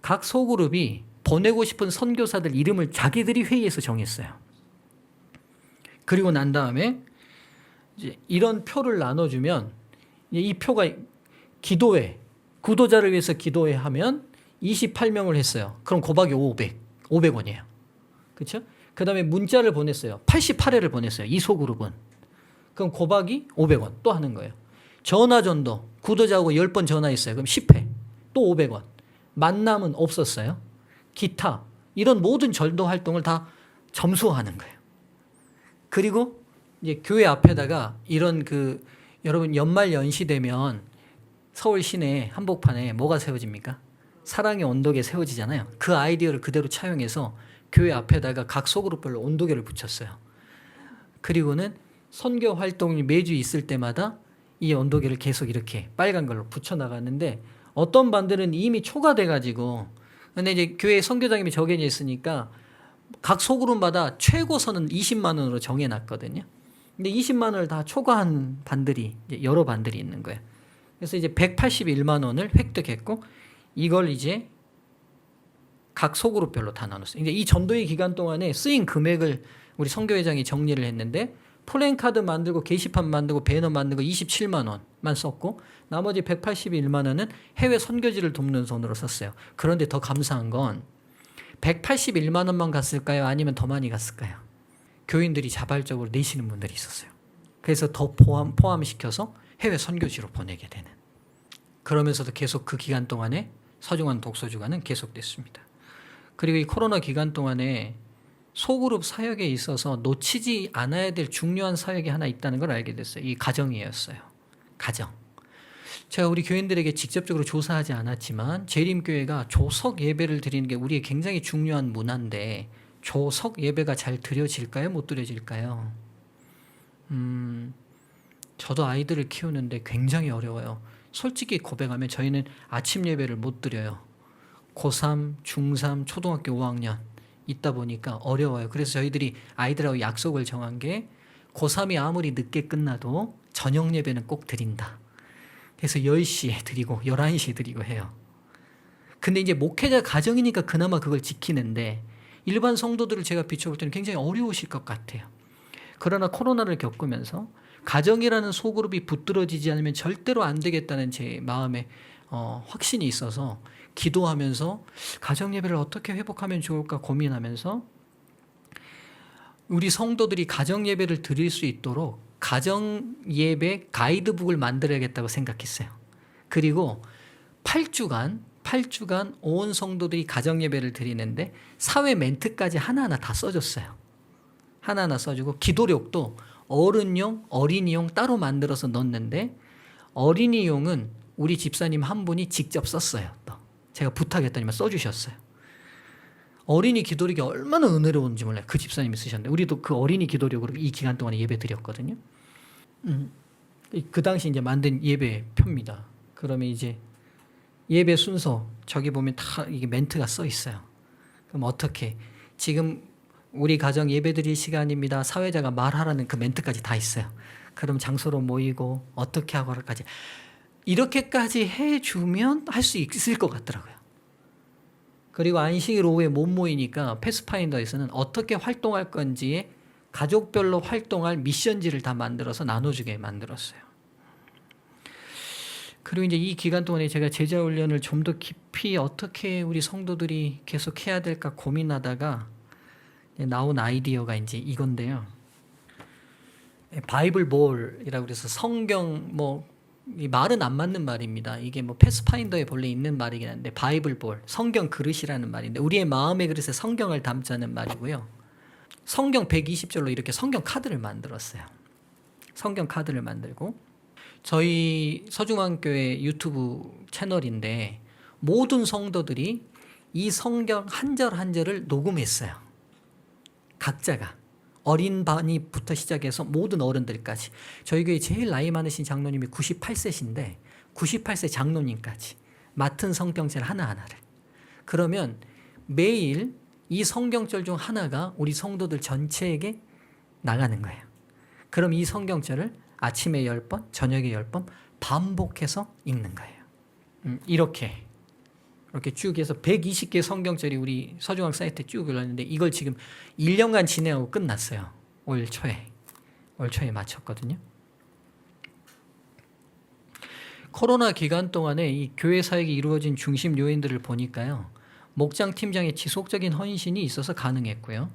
Speaker 1: 각 소그룹이 보내고 싶은 선교사들 이름을 자기들이 회의에서 정했어요. 그리고 난 다음에 이제 이런 표를 나눠주면, 이 표가 기도회, 구도자를 위해서 기도회 하면 28명을 했어요. 그럼 곱하기 500원이에요. 그렇죠? 그 다음에 문자를 보냈어요. 88회를 보냈어요. 이 소그룹은. 그럼 곱하기 500원 또 하는 거예요. 전화전도, 구도자하고 10번 전화했어요. 그럼 10회 또 500원. 만남은 없었어요. 기타, 이런 모든 전도 활동을 다 점수화하는 거예요. 그리고 이제 교회 앞에다가 이런 여러분 연말 연시 되면 서울 시내 한복판에 뭐가 세워집니까? 사랑의 언덕에 세워지잖아요. 그 아이디어를 그대로 차용해서 교회 앞에다가 각 소그룹별로 온도계를 붙였어요. 그리고는 선교 활동이 매주 있을 때마다 이 온도계를 계속 이렇게 빨간 걸로 붙여나갔는데, 어떤 반들은 이미 초과돼가지고, 근데 이제 교회 선교장님이 정해져 있으니까 각 소그룹마다 최고선은 20만 원으로 정해놨거든요. 근데 20만 원을 다 초과한 반들이 이제 여러 반들이 있는 거예요. 그래서 이제 181만 원을 획득했고, 이걸 이제 각 소그룹별로 다 나눴어요. 이제 이 전도의 기간 동안에 쓰인 금액을 우리 선교회장이 정리를 했는데, 플랜카드 만들고 게시판 만들고 배너 만들고 27만 원만 썼고, 나머지 181만 원은 해외 선교지를 돕는 돈으로 썼어요. 그런데 더 감사한 건 181만 원만 갔을까요? 아니면 더 많이 갔을까요? 교인들이 자발적으로 내시는 분들이 있었어요. 그래서 더 포함시켜서 해외 선교지로 보내게 되는. 그러면서도 계속 그 기간 동안에 서중환 독서주간은 계속됐습니다. 그리고 이 코로나 기간 동안에 소그룹 사역에 있어서 놓치지 않아야 될 중요한 사역이 하나 있다는 걸 알게 됐어요. 이 가정이었어요. 가정. 제가 우리 교인들에게 직접적으로 조사하지 않았지만 재림교회가 조석 예배를 드리는 게 우리의 굉장히 중요한 문화인데, 조석 예배가 잘 드려질까요? 못 드려질까요? 저도 아이들을 키우는데 굉장히 어려워요. 솔직히 고백하면 저희는 아침 예배를 못 드려요. 고3, 중3, 초등학교 5학년 있다 보니까 어려워요. 그래서 저희들이 아이들하고 약속을 정한 게, 고3이 아무리 늦게 끝나도 저녁 예배는 꼭 드린다. 그래서 10시에 드리고 11시에 드리고 해요. 근데 이제 목회자 가정이니까 그나마 그걸 지키는데, 일반 성도들을 제가 비춰볼 때는 굉장히 어려우실 것 같아요. 그러나 코로나를 겪으면서 가정이라는 소그룹이 붙들어지지 않으면 절대로 안 되겠다는 제 마음에 확신이 있어서 기도하면서 가정 예배를 어떻게 회복하면 좋을까 고민하면서 우리 성도들이 가정 예배를 드릴 수 있도록 가정 예배 가이드북을 만들어야겠다고 생각했어요. 그리고 8주간 온 성도들이 가정 예배를 드리는데 사회 멘트까지 하나하나 다 써줬어요. 하나하나 써주고 기도력도 어른용, 어린이용 따로 만들어서 넣었는데 어린이용은 우리 집사님 한 분이 직접 썼어요. 또 제가 부탁했더니만 써주셨어요. 어린이 기도력이 얼마나 은혜로운지 몰라요. 그 집사님이 쓰셨는데 우리도 그 어린이 기도력으로 이 기간 동안에 예배 드렸거든요. 그 당시 이제 만든 예배 표입니다. 그러면 이제 예배 순서 저기 보면 다 이게 멘트가 써 있어요. 그럼 어떻게 지금 우리 가정 예배 드릴 시간입니다. 사회자가 말하라는 그 멘트까지 다 있어요. 그럼 장소로 모이고 어떻게 하고까지 이렇게까지 해주면 할 수 있을 것 같더라고요. 그리고 안식일 오후에 못 모이니까 패스파인더에서는 어떻게 활동할 건지에 가족별로 활동할 미션지를 다 만들어서 나눠주게 만들었어요. 그리고 이제 이 기간 동안에 제가 제자 훈련을 좀 더 깊이 어떻게 우리 성도들이 계속 해야 될까 고민하다가 나온 아이디어가 이제 이건데요. 바이블 볼이라고 그래서 성경 이 말은 안 맞는 말입니다. 이게 패스파인더에 본래 있는 말이긴 한데 바이블 볼, 성경 그릇이라는 말인데 우리의 마음의 그릇에 성경을 담자는 말이고요. 성경 120절로 이렇게 성경 카드를 만들었어요. 성경 카드를 만들고 저희 서중앙교회 유튜브 채널인데 모든 성도들이 이 성경 한 절 한 절을 녹음했어요. 각자가 어린 반이부터 시작해서 모든 어른들까지 저희 교회 제일 나이 많으신 장로님이 98세신데 98세 장로님까지 맡은 성경절 하나하나를 그러면 매일 이 성경절 중 하나가 우리 성도들 전체에게 나가는 거예요. 그럼 이 성경절을 아침에 10번, 저녁에 10번 반복해서 읽는 거예요. 이렇게 쭉 해서 120개 성경절이 우리 서중학 사이트에 쭉 올랐는데 이걸 지금 1년간 진행하고 끝났어요. 올 초에 마쳤거든요. 코로나 기간 동안에 이 교회 사역이 이루어진 중심 요인들을 보니까요. 목장 팀장의 지속적인 헌신이 있어서 가능했고요.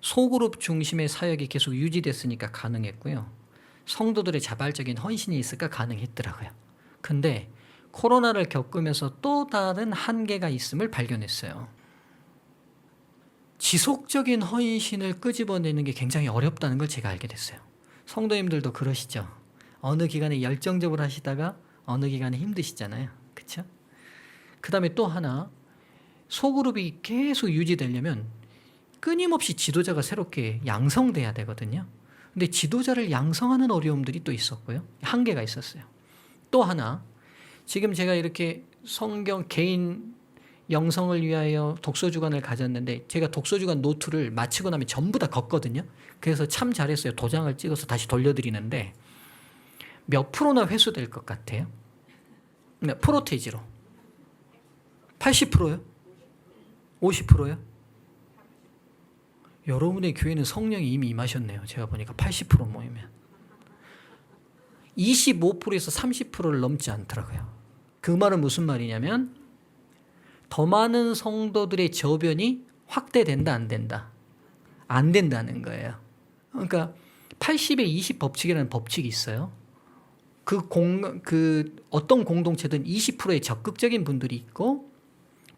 Speaker 1: 소그룹 중심의 사역이 계속 유지됐으니까 가능했고요. 성도들의 자발적인 헌신이 있을까 가능했더라고요. 근데 코로나를 겪으면서 또 다른 한계가 있음을 발견했어요. 지속적인 헌신을 끄집어내는 게 굉장히 어렵다는 걸 제가 알게 됐어요. 성도님들도 그러시죠? 어느 기간에 열정적으로 하시다가 어느 기간에 힘드시잖아요. 그렇죠? 그 다음에 또 하나 소그룹이 계속 유지되려면 끊임없이 지도자가 새롭게 양성돼야 되거든요. 근데 지도자를 양성하는 어려움들이 또 있었고요. 한계가 있었어요. 또 하나 지금 제가 이렇게 성경 개인 영성을 위하여 독서주간을 가졌는데 제가 독서주간 노트를 마치고 나면 전부 다 걷거든요. 그래서 참 잘했어요. 도장을 찍어서 다시 돌려드리는데 몇 프로나 회수될 것 같아요? 프로테이지로 80%요? 50%요? 여러분의 교회는 성령이 이미 임하셨네요. 제가 보니까 80% 모이면 25%에서 30%를 넘지 않더라고요. 그 말은 무슨 말이냐면 더 많은 성도들의 저변이 확대된다 안 된다? 안 된다는 거예요. 그러니까 80의 20 법칙이라는 법칙이 있어요. 어떤 공동체든 20%의 적극적인 분들이 있고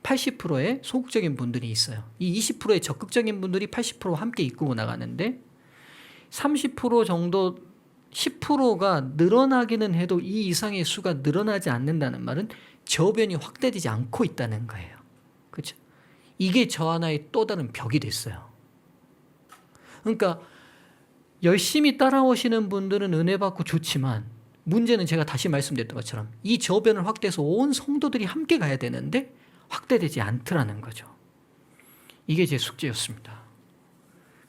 Speaker 1: 80%의 소극적인 분들이 있어요. 이 20%의 적극적인 분들이 80%와 함께 이끌고 나가는데 30% 정도 10%가 늘어나기는 해도 이 이상의 수가 늘어나지 않는다는 말은 저변이 확대되지 않고 있다는 거예요. 그렇죠? 이게 저 하나의 또 다른 벽이 됐어요. 그러니까 열심히 따라오시는 분들은 은혜 받고 좋지만 문제는 제가 다시 말씀드렸던 것처럼 이 저변을 확대해서 온 성도들이 함께 가야 되는데 확대되지 않더라는 거죠. 이게 제 숙제였습니다.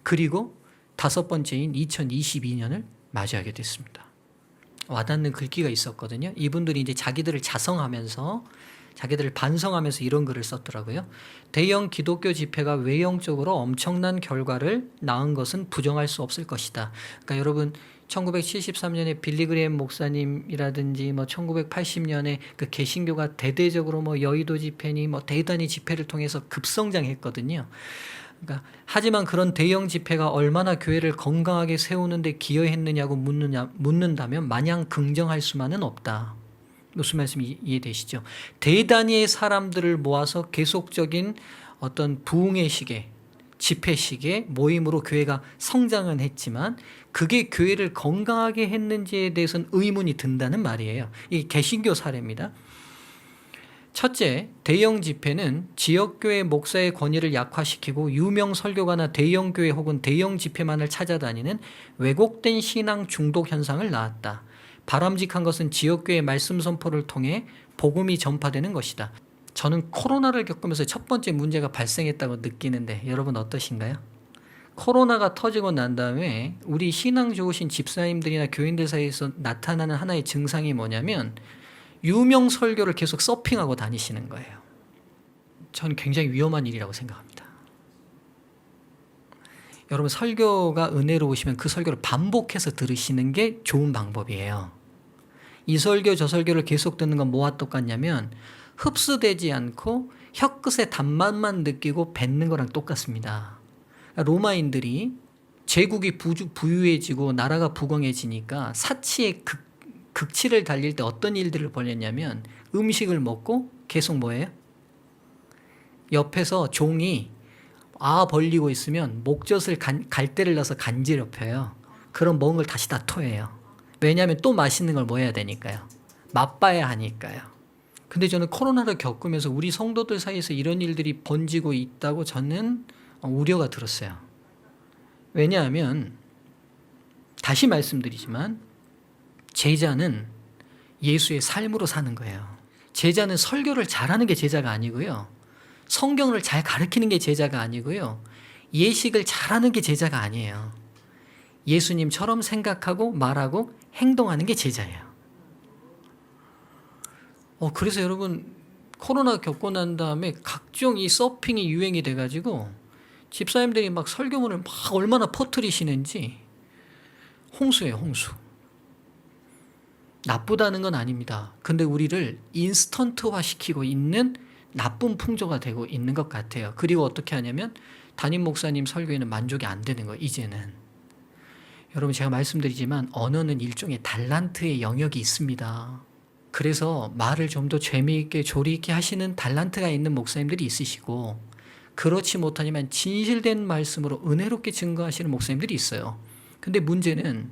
Speaker 1: 그리고 5번째인 2022년을 맞이하게 됐습니다. 와닿는 글귀가 있었거든요. 이분들이 이제 자기들을 자성하면서 자기들을 반성하면서 이런 글을 썼더라고요. 대형 기독교 집회가 외형적으로 엄청난 결과를 낳은 것은 부정할 수 없을 것이다. 그러니까 여러분 1973년에 빌리그레임 목사님이라든지 뭐 1980년에 그 개신교가 대대적으로 뭐 여의도 집회니 뭐 대단히 집회를 통해서 급성장했거든요. 그러니까 하지만 그런 대형 집회가 얼마나 교회를 건강하게 세우는데 기여했느냐고 묻는다면 마냥 긍정할 수만은 없다. 무슨 말씀이 이해되시죠? 대단위의 사람들을 모아서 계속적인 어떤 부흥의 시계, 집회 시계, 모임으로 교회가 성장은 했지만 그게 교회를 건강하게 했는지에 대해서는 의문이 든다는 말이에요. 이게 개신교 사례입니다. 첫째, 대형 집회는 지역교회 목사의 권위를 약화시키고 유명 설교가나 대형 교회 혹은 대형 집회만을 찾아다니는 왜곡된 신앙 중독 현상을 낳았다. 바람직한 것은 지역교회 말씀 선포를 통해 복음이 전파되는 것이다. 저는 코로나를 겪으면서 첫 번째 문제가 발생했다고 느끼는데 여러분 어떠신가요? 코로나가 터지고 난 다음에 우리 신앙 좋으신 집사님들이나 교인들 사이에서 나타나는 하나의 증상이 뭐냐면 유명 설교를 계속 서핑하고 다니시는 거예요. 저는 굉장히 위험한 일이라고 생각합니다. 여러분 설교가 은혜로우시면 그 설교를 반복해서 들으시는 게 좋은 방법이에요. 이 설교 저 설교를 계속 듣는 건 뭐와 똑같냐면 흡수되지 않고 혀끝의 단맛만 느끼고 뱉는 거랑 똑같습니다. 로마인들이 제국이 부유해지고 나라가 부강해지니까 사치의 극치를 달릴 때 어떤 일들을 벌였냐면 음식을 먹고 계속 뭐예요? 옆에서 종이 벌리고 있으면 목젖을 갈대를 넣어서 간지럽혀요. 그럼 먹은 걸 다시 다 토해요. 왜냐하면 또 맛있는 걸 뭐 해야 되니까요. 맛봐야 하니까요. 근데 저는 코로나를 겪으면서 우리 성도들 사이에서 이런 일들이 번지고 있다고 저는 우려가 들었어요. 왜냐하면 다시 말씀드리지만 제자는 예수의 삶으로 사는 거예요. 제자는 설교를 잘하는 게 제자가 아니고요. 성경을 잘 가르치는 게 제자가 아니고요. 예식을 잘하는 게 제자가 아니에요. 예수님처럼 생각하고 말하고 행동하는 게 제자예요. 그래서 여러분 코로나 겪고 난 다음에 각종 이 서핑이 유행이 돼가지고 집사님들이 막 설교문을 막 얼마나 퍼뜨리시는지 홍수예요, 홍수. 나쁘다는 건 아닙니다. 근데 우리를 인스턴트화 시키고 있는 나쁜 풍조가 되고 있는 것 같아요. 그리고 어떻게 하냐면 담임 목사님 설교에는 만족이 안 되는 거예요, 이제는. 여러분 제가 말씀드리지만 언어는 일종의 달란트의 영역이 있습니다. 그래서 말을 좀 더 재미있게 조리있게 하시는 달란트가 있는 목사님들이 있으시고 그렇지 못하지만 진실된 말씀으로 은혜롭게 증거하시는 목사님들이 있어요. 근데 문제는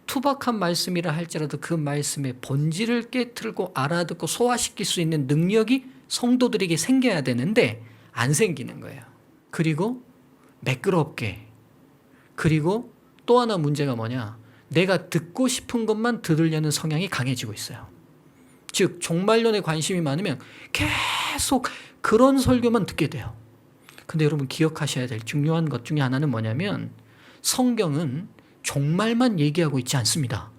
Speaker 1: 투박한 말씀이라 할지라도 그 말씀의 본질을 깨트리고 알아듣고 소화시킬 수 있는 능력이 성도들에게 생겨야 되는데 안 생기는 거예요. 그리고 매끄럽게. 그리고 또 하나 문제가 뭐냐? 내가 듣고 싶은 것만 들으려는 성향이 강해지고 있어요. 즉 종말론에 관심이 많으면 계속 그런 설교만 듣게 돼요. 근데 여러분 기억하셔야 될 중요한 것 중에 하나는 뭐냐면 성경은 종말만 얘기하고 있지 않습니다.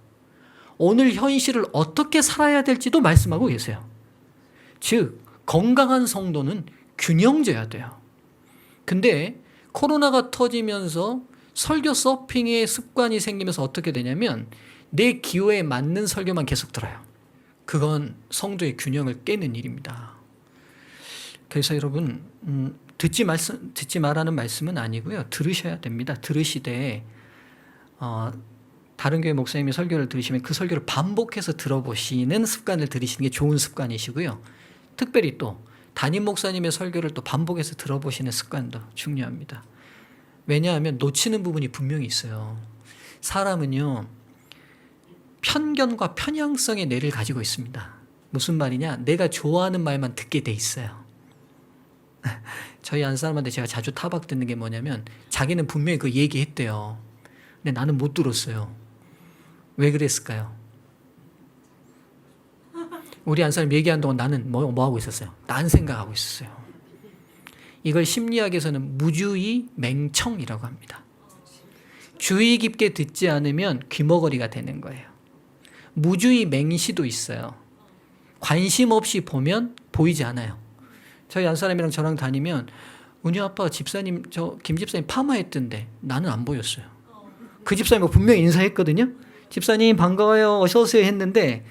Speaker 1: 오늘 현실을 어떻게 살아야 될지도 말씀하고 계세요. 즉 건강한 성도는 균형져야 돼요. 근데 코로나가 터지면서 설교 서핑의 습관이 생기면서 어떻게 되냐면 내 기호에 맞는 설교만 계속 들어요. 그건 성도의 균형을 깨는 일입니다. 그래서 여러분 듣지 말라는 말씀은 아니고요. 들으셔야 됩니다. 들으시되 다른 교회 목사님이 설교를 들으시면 그 설교를 반복해서 들어보시는 습관을 들이시는 게 좋은 습관이시고요. 특별히 또 담임 목사님의 설교를 또 반복해서 들어보시는 습관도 중요합니다. 왜냐하면 놓치는 부분이 분명히 있어요. 사람은요 편견과 편향성의 뇌를 가지고 있습니다. 무슨 말이냐? 내가 좋아하는 말만 듣게 돼 있어요. 저희 안 사람한테 제가 자주 타박 듣는 게 뭐냐면 자기는 분명히 그 얘기했대요. 근데 나는 못 들었어요. 왜 그랬을까요? 우리 안 사람 얘기하는 동안 나는 뭐 하고 있었어요? 딴 생각하고 있었어요. 이걸 심리학에서는 무주의 맹청이라고 합니다. 주의 깊게 듣지 않으면 귀머거리가 되는 거예요. 무주의 맹시도 있어요. 관심 없이 보면 보이지 않아요. 저희 안 사람이랑 저랑 다니면 은유 아빠 집사님 김 집사님 파마했던데 나는 안 보였어요. 그 집사님하고 분명히 인사했거든요. 집사님 반가워요 어서 오세요 했는데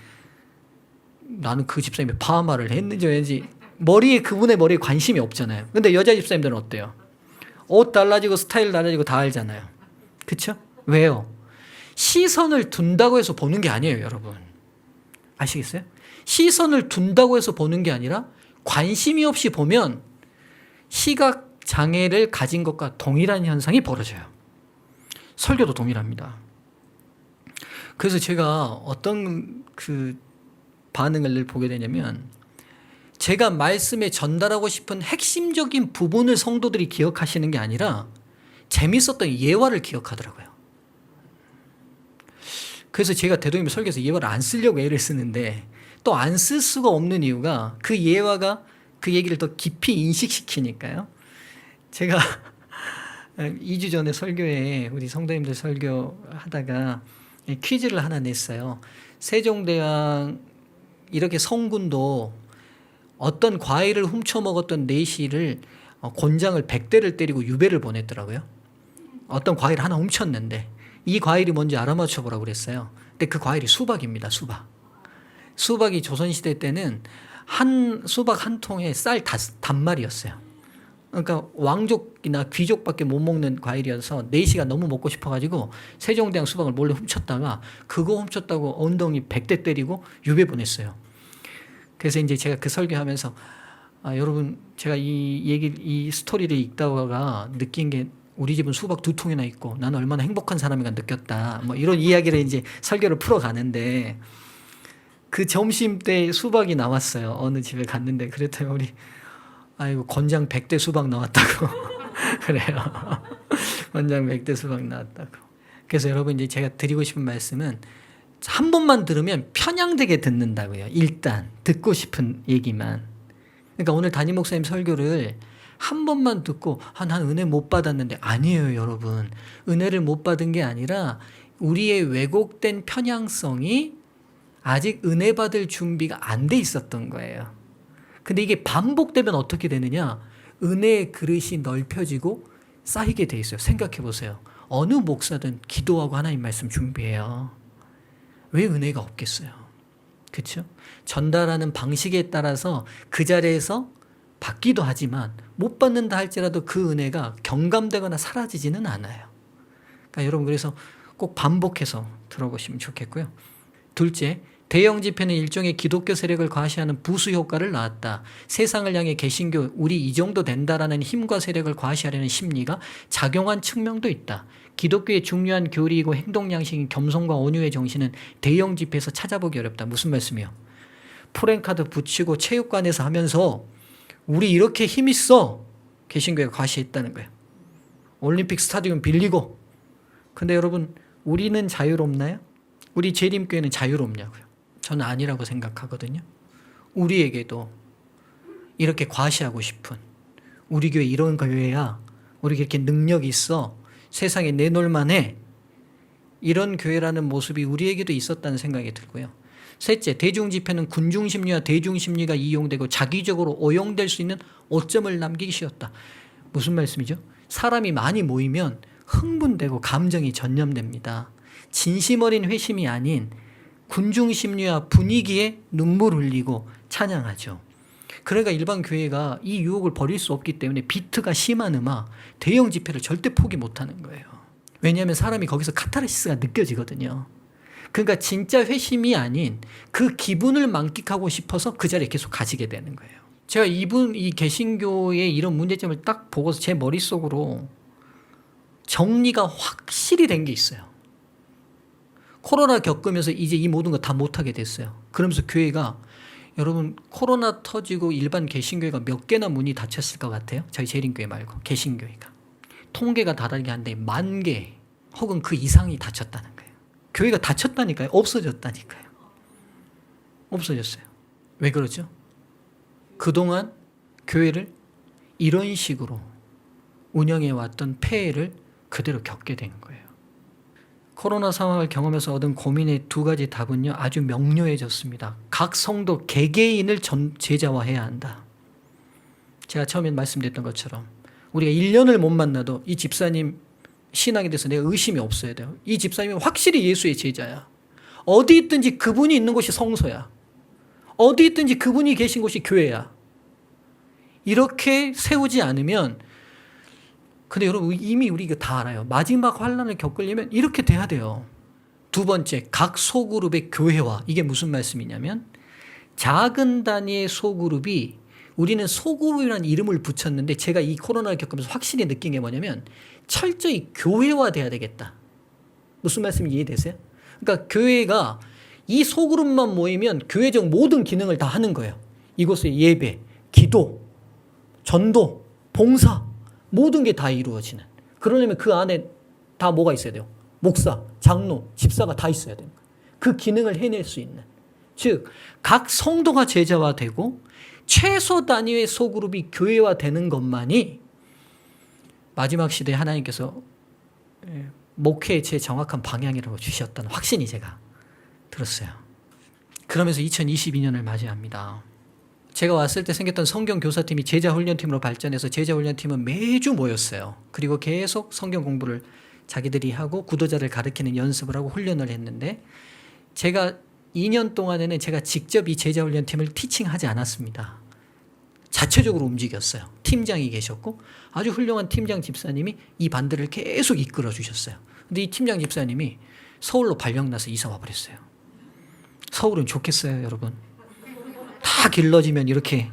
Speaker 1: 나는 그 집사님이 파마를 했는지 왠지 그분의 머리에 관심이 없잖아요. 근데 여자 집사님들은 어때요? 옷 달라지고 스타일 달라지고 다 알잖아요. 그렇죠? 왜요? 시선을 둔다고 해서 보는 게 아니에요, 여러분. 아시겠어요? 시선을 둔다고 해서 보는 게 아니라 관심이 없이 보면 시각 장애를 가진 것과 동일한 현상이 벌어져요. 설교도 동일합니다. 그래서 제가 어떤 반응을 보게 되냐면 제가 말씀에 전달하고 싶은 핵심적인 부분을 성도들이 기억하시는 게 아니라 재밌었던 예화를 기억하더라고요. 그래서 제가 대동님 설교에서 예화를 안 쓰려고 애를 쓰는데 또 안 쓸 수가 없는 이유가 그 예화가 그 얘기를 더 깊이 인식시키니까요. 제가 2주 전에 설교에 우리 성도님들 설교하다가 퀴즈를 하나 냈어요. 세종대왕 이렇게 성군도 어떤 과일을 훔쳐먹었던 내시를 곤장을 100대를 때리고 유배를 보냈더라고요. 어떤 과일 하나 훔쳤는데 이 과일이 뭔지 알아맞혀보라고 그랬어요. 근데 그 과일이 수박입니다. 수박이 조선시대 때는 수박 한 통에 쌀 단말이었어요. 그러니까 왕족이나 귀족밖에 못 먹는 과일이어서 내시가 너무 먹고 싶어가지고 세종대왕 수박을 몰래 훔쳤다가 그거 훔쳤다고 엉덩이 100대 때리고 유배 보냈어요. 그래서 이제 제가 그 설교하면서 여러분 제가 이 스토리를 읽다가 느낀 게 우리 집은 수박 2통이나 있고 나는 얼마나 행복한 사람인가 느꼈다. 뭐 이런 이야기를 이제 설교를 풀어가는데 그 점심 때 수박이 나왔어요. 어느 집에 갔는데 그랬더니 우리 아이고 권장 100대 수박 나왔다고 그래요. 권장 100대 수박 나왔다고. 그래서 여러분 이제 제가 드리고 싶은 말씀은 한 번만 들으면 편향되게 듣는다고요. 일단 듣고 싶은 얘기만. 그러니까 오늘 담임 목사님 설교를 한 번만 듣고 난 은혜 못 받았는데 아니에요, 여러분. 은혜를 못 받은 게 아니라 우리의 왜곡된 편향성이 아직 은혜 받을 준비가 안 돼 있었던 거예요. 근데 이게 반복되면 어떻게 되느냐? 은혜의 그릇이 넓혀지고 쌓이게 돼 있어요. 생각해 보세요. 어느 목사든 기도하고 하나님 말씀 준비해요. 왜 은혜가 없겠어요? 그렇죠? 전달하는 방식에 따라서 그 자리에서 받기도 하지만 못 받는다 할지라도 그 은혜가 경감되거나 사라지지는 않아요. 그러니까 여러분 그래서 꼭 반복해서 들어보시면 좋겠고요. 둘째, 대영 집회는 일종의 기독교 세력을 과시하는 부수 효과를 낳았다. 세상을 향해 개신교 우리 이 정도 된다라는 힘과 세력을 과시하려는 심리가 작용한 측면도 있다. 기독교의 중요한 교리이고 행동 양식인 겸손과 온유의 정신은 대영 집회에서 찾아보기 어렵다. 무슨 말씀이요? 프랭카드 붙이고 체육관에서 하면서 우리 이렇게 힘 있어. 개신교가 과시했다는 거예요. 올림픽 스타디움 빌리고. 근데 여러분 우리는 자유롭나요? 우리 재림교회는 자유롭냐고요? 저는 아니라고 생각하거든요. 우리에게도 이렇게 과시하고 싶은 우리 교회 이런 교회야. 우리 이렇게 능력이 있어. 세상에 내놓을 만해. 이런 교회라는 모습이 우리에게도 있었다는 생각이 들고요. 셋째, 대중집회는 군중심리와 대중심리가 이용되고 자기적으로 오용될 수 있는 오점을 남기기 쉬웠다. 무슨 말씀이죠? 사람이 많이 모이면 흥분되고 감정이 전염됩니다. 진심 어린 회심이 아닌 군중심리와 분위기에 눈물 흘리고 찬양하죠. 그러니까 일반 교회가 이 유혹을 버릴 수 없기 때문에 비트가 심한 음악, 대형 집회를 절대 포기 못하는 거예요. 왜냐하면 사람이 거기서 카타르시스가 느껴지거든요. 그러니까 진짜 회심이 아닌 그 기분을 만끽하고 싶어서 그 자리에 계속 가지게 되는 거예요. 제가 이 개신교의 이런 문제점을 딱 보고서 제 머릿속으로 정리가 확실히 된 게 있어요. 코로나 겪으면서 이제 이 모든 거 다 못하게 됐어요. 그러면서 교회가 여러분 코로나 터지고 일반 개신교회가 몇 개나 문이 닫혔을 것 같아요? 저희 재림교회 말고 개신교회가. 통계가 다르게 한데 10,000개 혹은 그 이상이 닫혔다는 거예요. 교회가 닫혔다니까요. 없어졌다니까요. 없어졌어요. 왜 그러죠? 그동안 교회를 이런 식으로 운영해왔던 폐해를 그대로 겪게 된 거예요. 코로나 상황을 경험해서 얻은 고민의 2가지 답은요, 아주 명료해졌습니다. 각 성도 개개인을 제자화해야 한다. 제가 처음에 말씀드렸던 것처럼 우리가 1년을 못 만나도 이 집사님 신앙에 대해서 내가 의심이 없어야 돼요. 이 집사님은 확실히 예수의 제자야. 어디 있든지 그분이 있는 곳이 성소야. 어디 있든지 그분이 계신 곳이 교회야. 이렇게 세우지 않으면, 근데 여러분 이미 우리가 다 알아요. 마지막 환난을 겪으려면 이렇게 돼야 돼요. 두 번째, 각 소그룹의 교회화. 이게 무슨 말씀이냐면 작은 단위의 소그룹이, 우리는 소그룹이라는 이름을 붙였는데 제가 이 코로나를 겪으면서 확실히 느낀 게 뭐냐면 철저히 교회화돼야 되겠다. 무슨 말씀인지 이해되세요? 그러니까 교회가 이 소그룹만 모이면 교회적 모든 기능을 다 하는 거예요. 이곳의 예배, 기도, 전도, 봉사 모든 게 다 이루어지는. 그러려면 그 안에 다 뭐가 있어야 돼요? 목사, 장로, 집사가 다 있어야 되는 거예요. 그 기능을 해낼 수 있는. 즉 각 성도가 제자화되고 최소 단위의 소그룹이 교회화되는 것만이 마지막 시대에 하나님께서 목회의 제 정확한 방향이라고 주셨다는 확신이 제가 들었어요. 그러면서 2022년을 맞이합니다. 제가 왔을 때 생겼던 성경교사팀이 제자훈련팀으로 발전해서 제자훈련팀은 매주 모였어요. 그리고 계속 성경 공부를 자기들이 하고 구도자를 가르치는 연습을 하고 훈련을 했는데, 제가 2년 동안에는 제가 직접 이 제자훈련팀을 티칭하지 않았습니다. 자체적으로 움직였어요. 팀장이 계셨고 아주 훌륭한 팀장 집사님이 이 반들을 계속 이끌어 주셨어요. 근데 이 팀장 집사님이 서울로 발령나서 이사 와버렸어요. 서울은 좋겠어요, 여러분. 다 길러지면 이렇게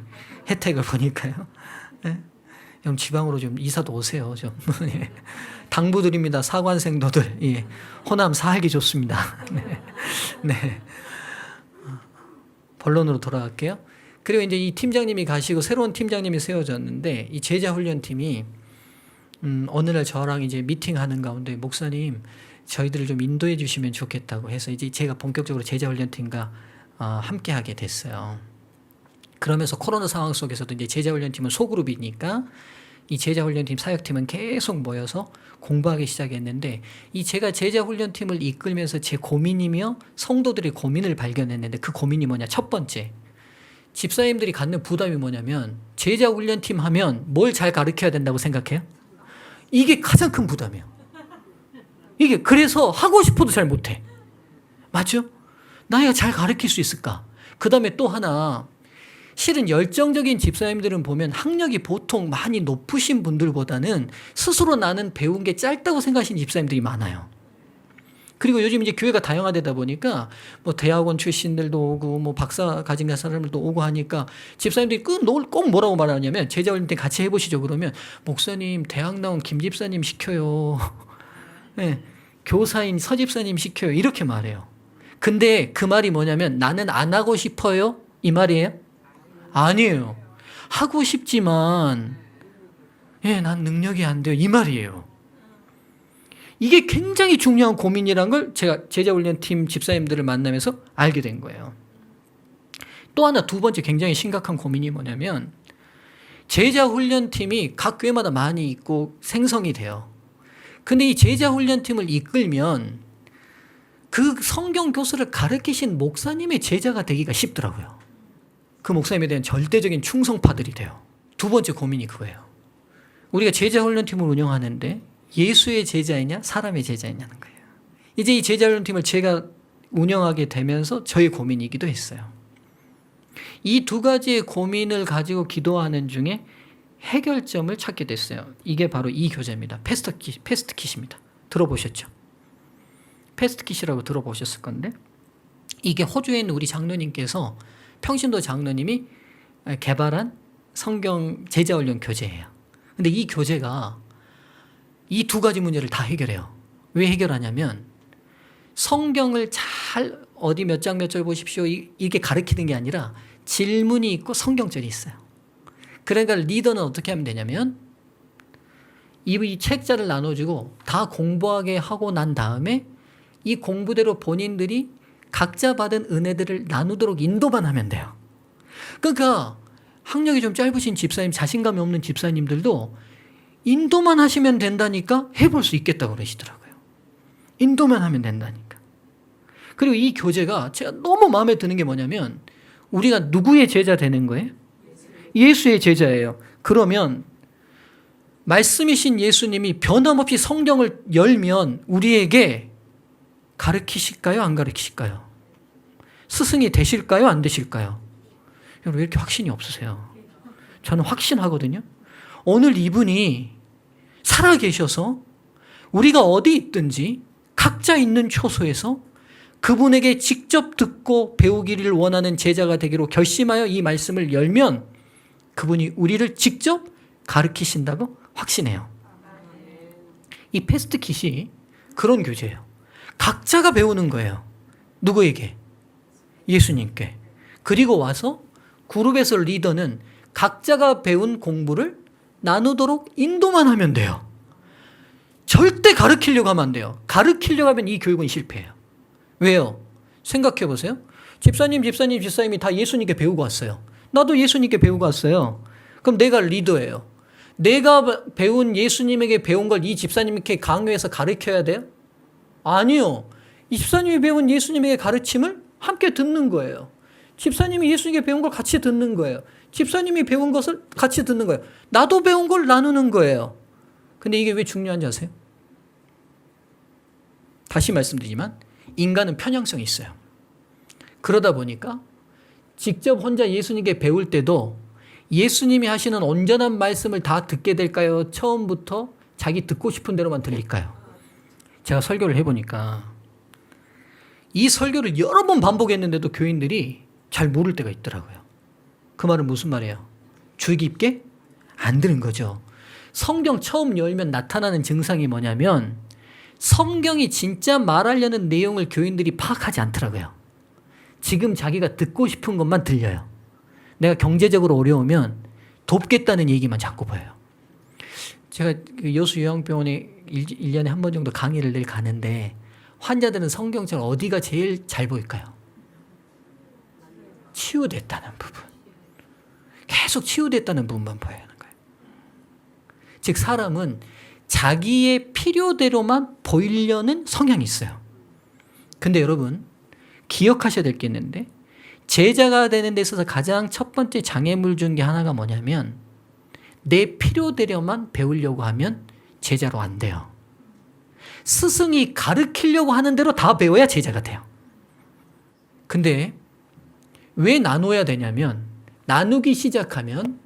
Speaker 1: 혜택을 보니까요. 네? 그럼 지방으로 좀 이사도 오세요. 좀. 예. 당부드립니다. 사관생도들. 예. 호남 살기 좋습니다. 네. 네. 본론으로 돌아갈게요. 그리고 이제 이 팀장님이 가시고 새로운 팀장님이 세워졌는데, 이 제자훈련팀이 어느 날 저랑 이제 미팅하는 가운데 목사님 저희들을 좀 인도해 주시면 좋겠다고 해서 이제 제가 본격적으로 제자훈련팀과 함께 하게 됐어요. 그러면서 코로나 상황 속에서도 이제 제자훈련팀은 소그룹이니까 이 제자훈련팀 사역팀은 계속 모여서 공부하기 시작했는데, 이 제가 제자훈련팀을 이끌면서 제 고민이며 성도들의 고민을 발견했는데, 그 고민이 뭐냐. 첫 번째, 집사님들이 갖는 부담이 뭐냐면 제자훈련팀 하면 뭘 잘 가르쳐야 된다고 생각해요? 이게 가장 큰 부담이에요. 이게 그래서 하고 싶어도 잘 못해. 맞죠? 나야 잘 가르칠 수 있을까? 그 다음에 또 하나, 실은 열정적인 집사님들은 보면 학력이 보통 많이 높으신 분들보다는 스스로 나는 배운 게 짧다고 생각하시는 집사님들이 많아요. 그리고 요즘 이제 교회가 다양화되다 보니까 뭐 대학원 출신들도 오고 뭐 박사 가진 사람들도 오고 하니까 집사님들이 꼭 뭐라고 말하냐면, 제자훈련 때 같이 해보시죠. 그러면 목사님 대학 나온 김 집사님 시켜요. 네, 교사인 서 집사님 시켜요. 이렇게 말해요. 근데 그 말이 뭐냐면 나는 안 하고 싶어요? 이 말이에요? 아니에요. 하고 싶지만 난 능력이 안 돼요. 이 말이에요. 이게 굉장히 중요한 고민이란 걸 제가 제자훈련팀 집사님들을 만나면서 알게 된 거예요. 또 하나, 두 번째 굉장히 심각한 고민이 뭐냐면, 제자훈련팀이 각 교회마다 많이 있고 생성이 돼요. 근데 이 제자훈련팀을 이끌면 그 성경 교수를 가르치신 목사님의 제자가 되기가 쉽더라고요. 그 목사님에 대한 절대적인 충성파들이 돼요. 두 번째 고민이 그거예요. 우리가 제자훈련팀을 운영하는데 예수의 제자이냐 사람의 제자이냐는 거예요. 이제 이 제자훈련팀을 제가 운영하게 되면서 저의 고민이기도 했어요. 이 두 가지의 고민을 가지고 기도하는 중에 해결점을 찾게 됐어요. 이게 바로 이 교재입니다. 패스트킷입니다. 들어보셨죠? 패스트킷이라고 들어보셨을 건데, 이게 호주에 있는 우리 장로님께서, 평신도 장로님이 개발한 성경 제자훈련 교재예요. 근데 이 교재가 이 두 가지 문제를 다 해결해요. 왜 해결하냐면, 성경을 잘 어디 몇 장 몇 절 보십시오 이렇게 가르치는 게 아니라 질문이 있고 성경절이 있어요. 그러니까 리더는 어떻게 하면 되냐면, 이 책자를 나눠주고 다 공부하게 하고 난 다음에 이 공부대로 본인들이 각자 받은 은혜들을 나누도록 인도만 하면 돼요. 그러니까 학력이 좀 짧으신 집사님, 자신감이 없는 집사님들도 인도만 하시면 된다니까 해볼 수 있겠다고 그러시더라고요. 인도만 하면 된다니까. 그리고 이 교재가 제가 너무 마음에 드는 게 뭐냐면, 우리가 누구의 제자 되는 거예요? 예수의 제자예요. 그러면 말씀이신 예수님이 변함없이 성경을 열면 우리에게 가르치실까요? 안 가르치실까요? 스승이 되실까요? 안 되실까요? 여러분 왜 이렇게 확신이 없으세요? 저는 확신하거든요. 오늘 이분이 살아계셔서 우리가 어디 있든지 각자 있는 초소에서 그분에게 직접 듣고 배우기를 원하는 제자가 되기로 결심하여 이 말씀을 열면 그분이 우리를 직접 가르치신다고 확신해요. 이 패스트킷이 그런 교재예요. 각자가 배우는 거예요. 누구에게? 예수님께. 그리고 와서 그룹에서 리더는 각자가 배운 공부를 나누도록 인도만 하면 돼요. 절대 가르치려고 하면 안 돼요. 가르치려고 하면 이 교육은 실패해요. 왜요? 생각해 보세요. 집사님이 다 예수님께 배우고 왔어요. 나도 예수님께 배우고 왔어요. 그럼 내가 리더예요. 내가 배운 예수님에게 배운 걸 이 집사님께 강요해서 가르쳐야 돼요? 아니요. 이 집사님이 배운 예수님에게 가르침을 함께 듣는 거예요. 집사님이 예수님께 배운 걸 같이 듣는 거예요. 집사님이 배운 것을 같이 듣는 거예요. 나도 배운 걸 나누는 거예요. 근데 이게 왜 중요한지 아세요? 다시 말씀드리지만 인간은 편향성이 있어요. 그러다 보니까 직접 혼자 예수님께 배울 때도 예수님이 하시는 온전한 말씀을 다 듣게 될까요? 처음부터 자기 듣고 싶은 대로만 들릴까요? 제가 설교를 해보니까 이 설교를 여러 번 반복했는데도 교인들이 잘 모를 때가 있더라고요. 그 말은 무슨 말이에요? 주의 깊게 안 들은 거죠. 성경 처음 열면 나타나는 증상이 뭐냐면 성경이 진짜 말하려는 내용을 교인들이 파악하지 않더라고요. 지금 자기가 듣고 싶은 것만 들려요. 내가 경제적으로 어려우면 돕겠다는 얘기만 자꾸 보여요. 제가 여수 요양병원에 1년에 한 번 정도 강의를 늘 가는데 환자들은 성경처럼 어디가 제일 잘 보일까요? 치유됐다는 부분. 계속 치유됐다는 부분만 보여야 하는 거예요. 즉 사람은 자기의 필요대로만 보이려는 성향이 있어요. 근데 여러분 기억하셔야 될 게 있는데 제자가 되는 데 있어서 가장 첫 번째 장애물 중 게 하나가 뭐냐면 내 필요대로만 배우려고 하면 제자로 안 돼요. 스승이 가르치려고 하는 대로 다 배워야 제자가 돼요. 근데 왜 나눠야 되냐면 나누기 시작하면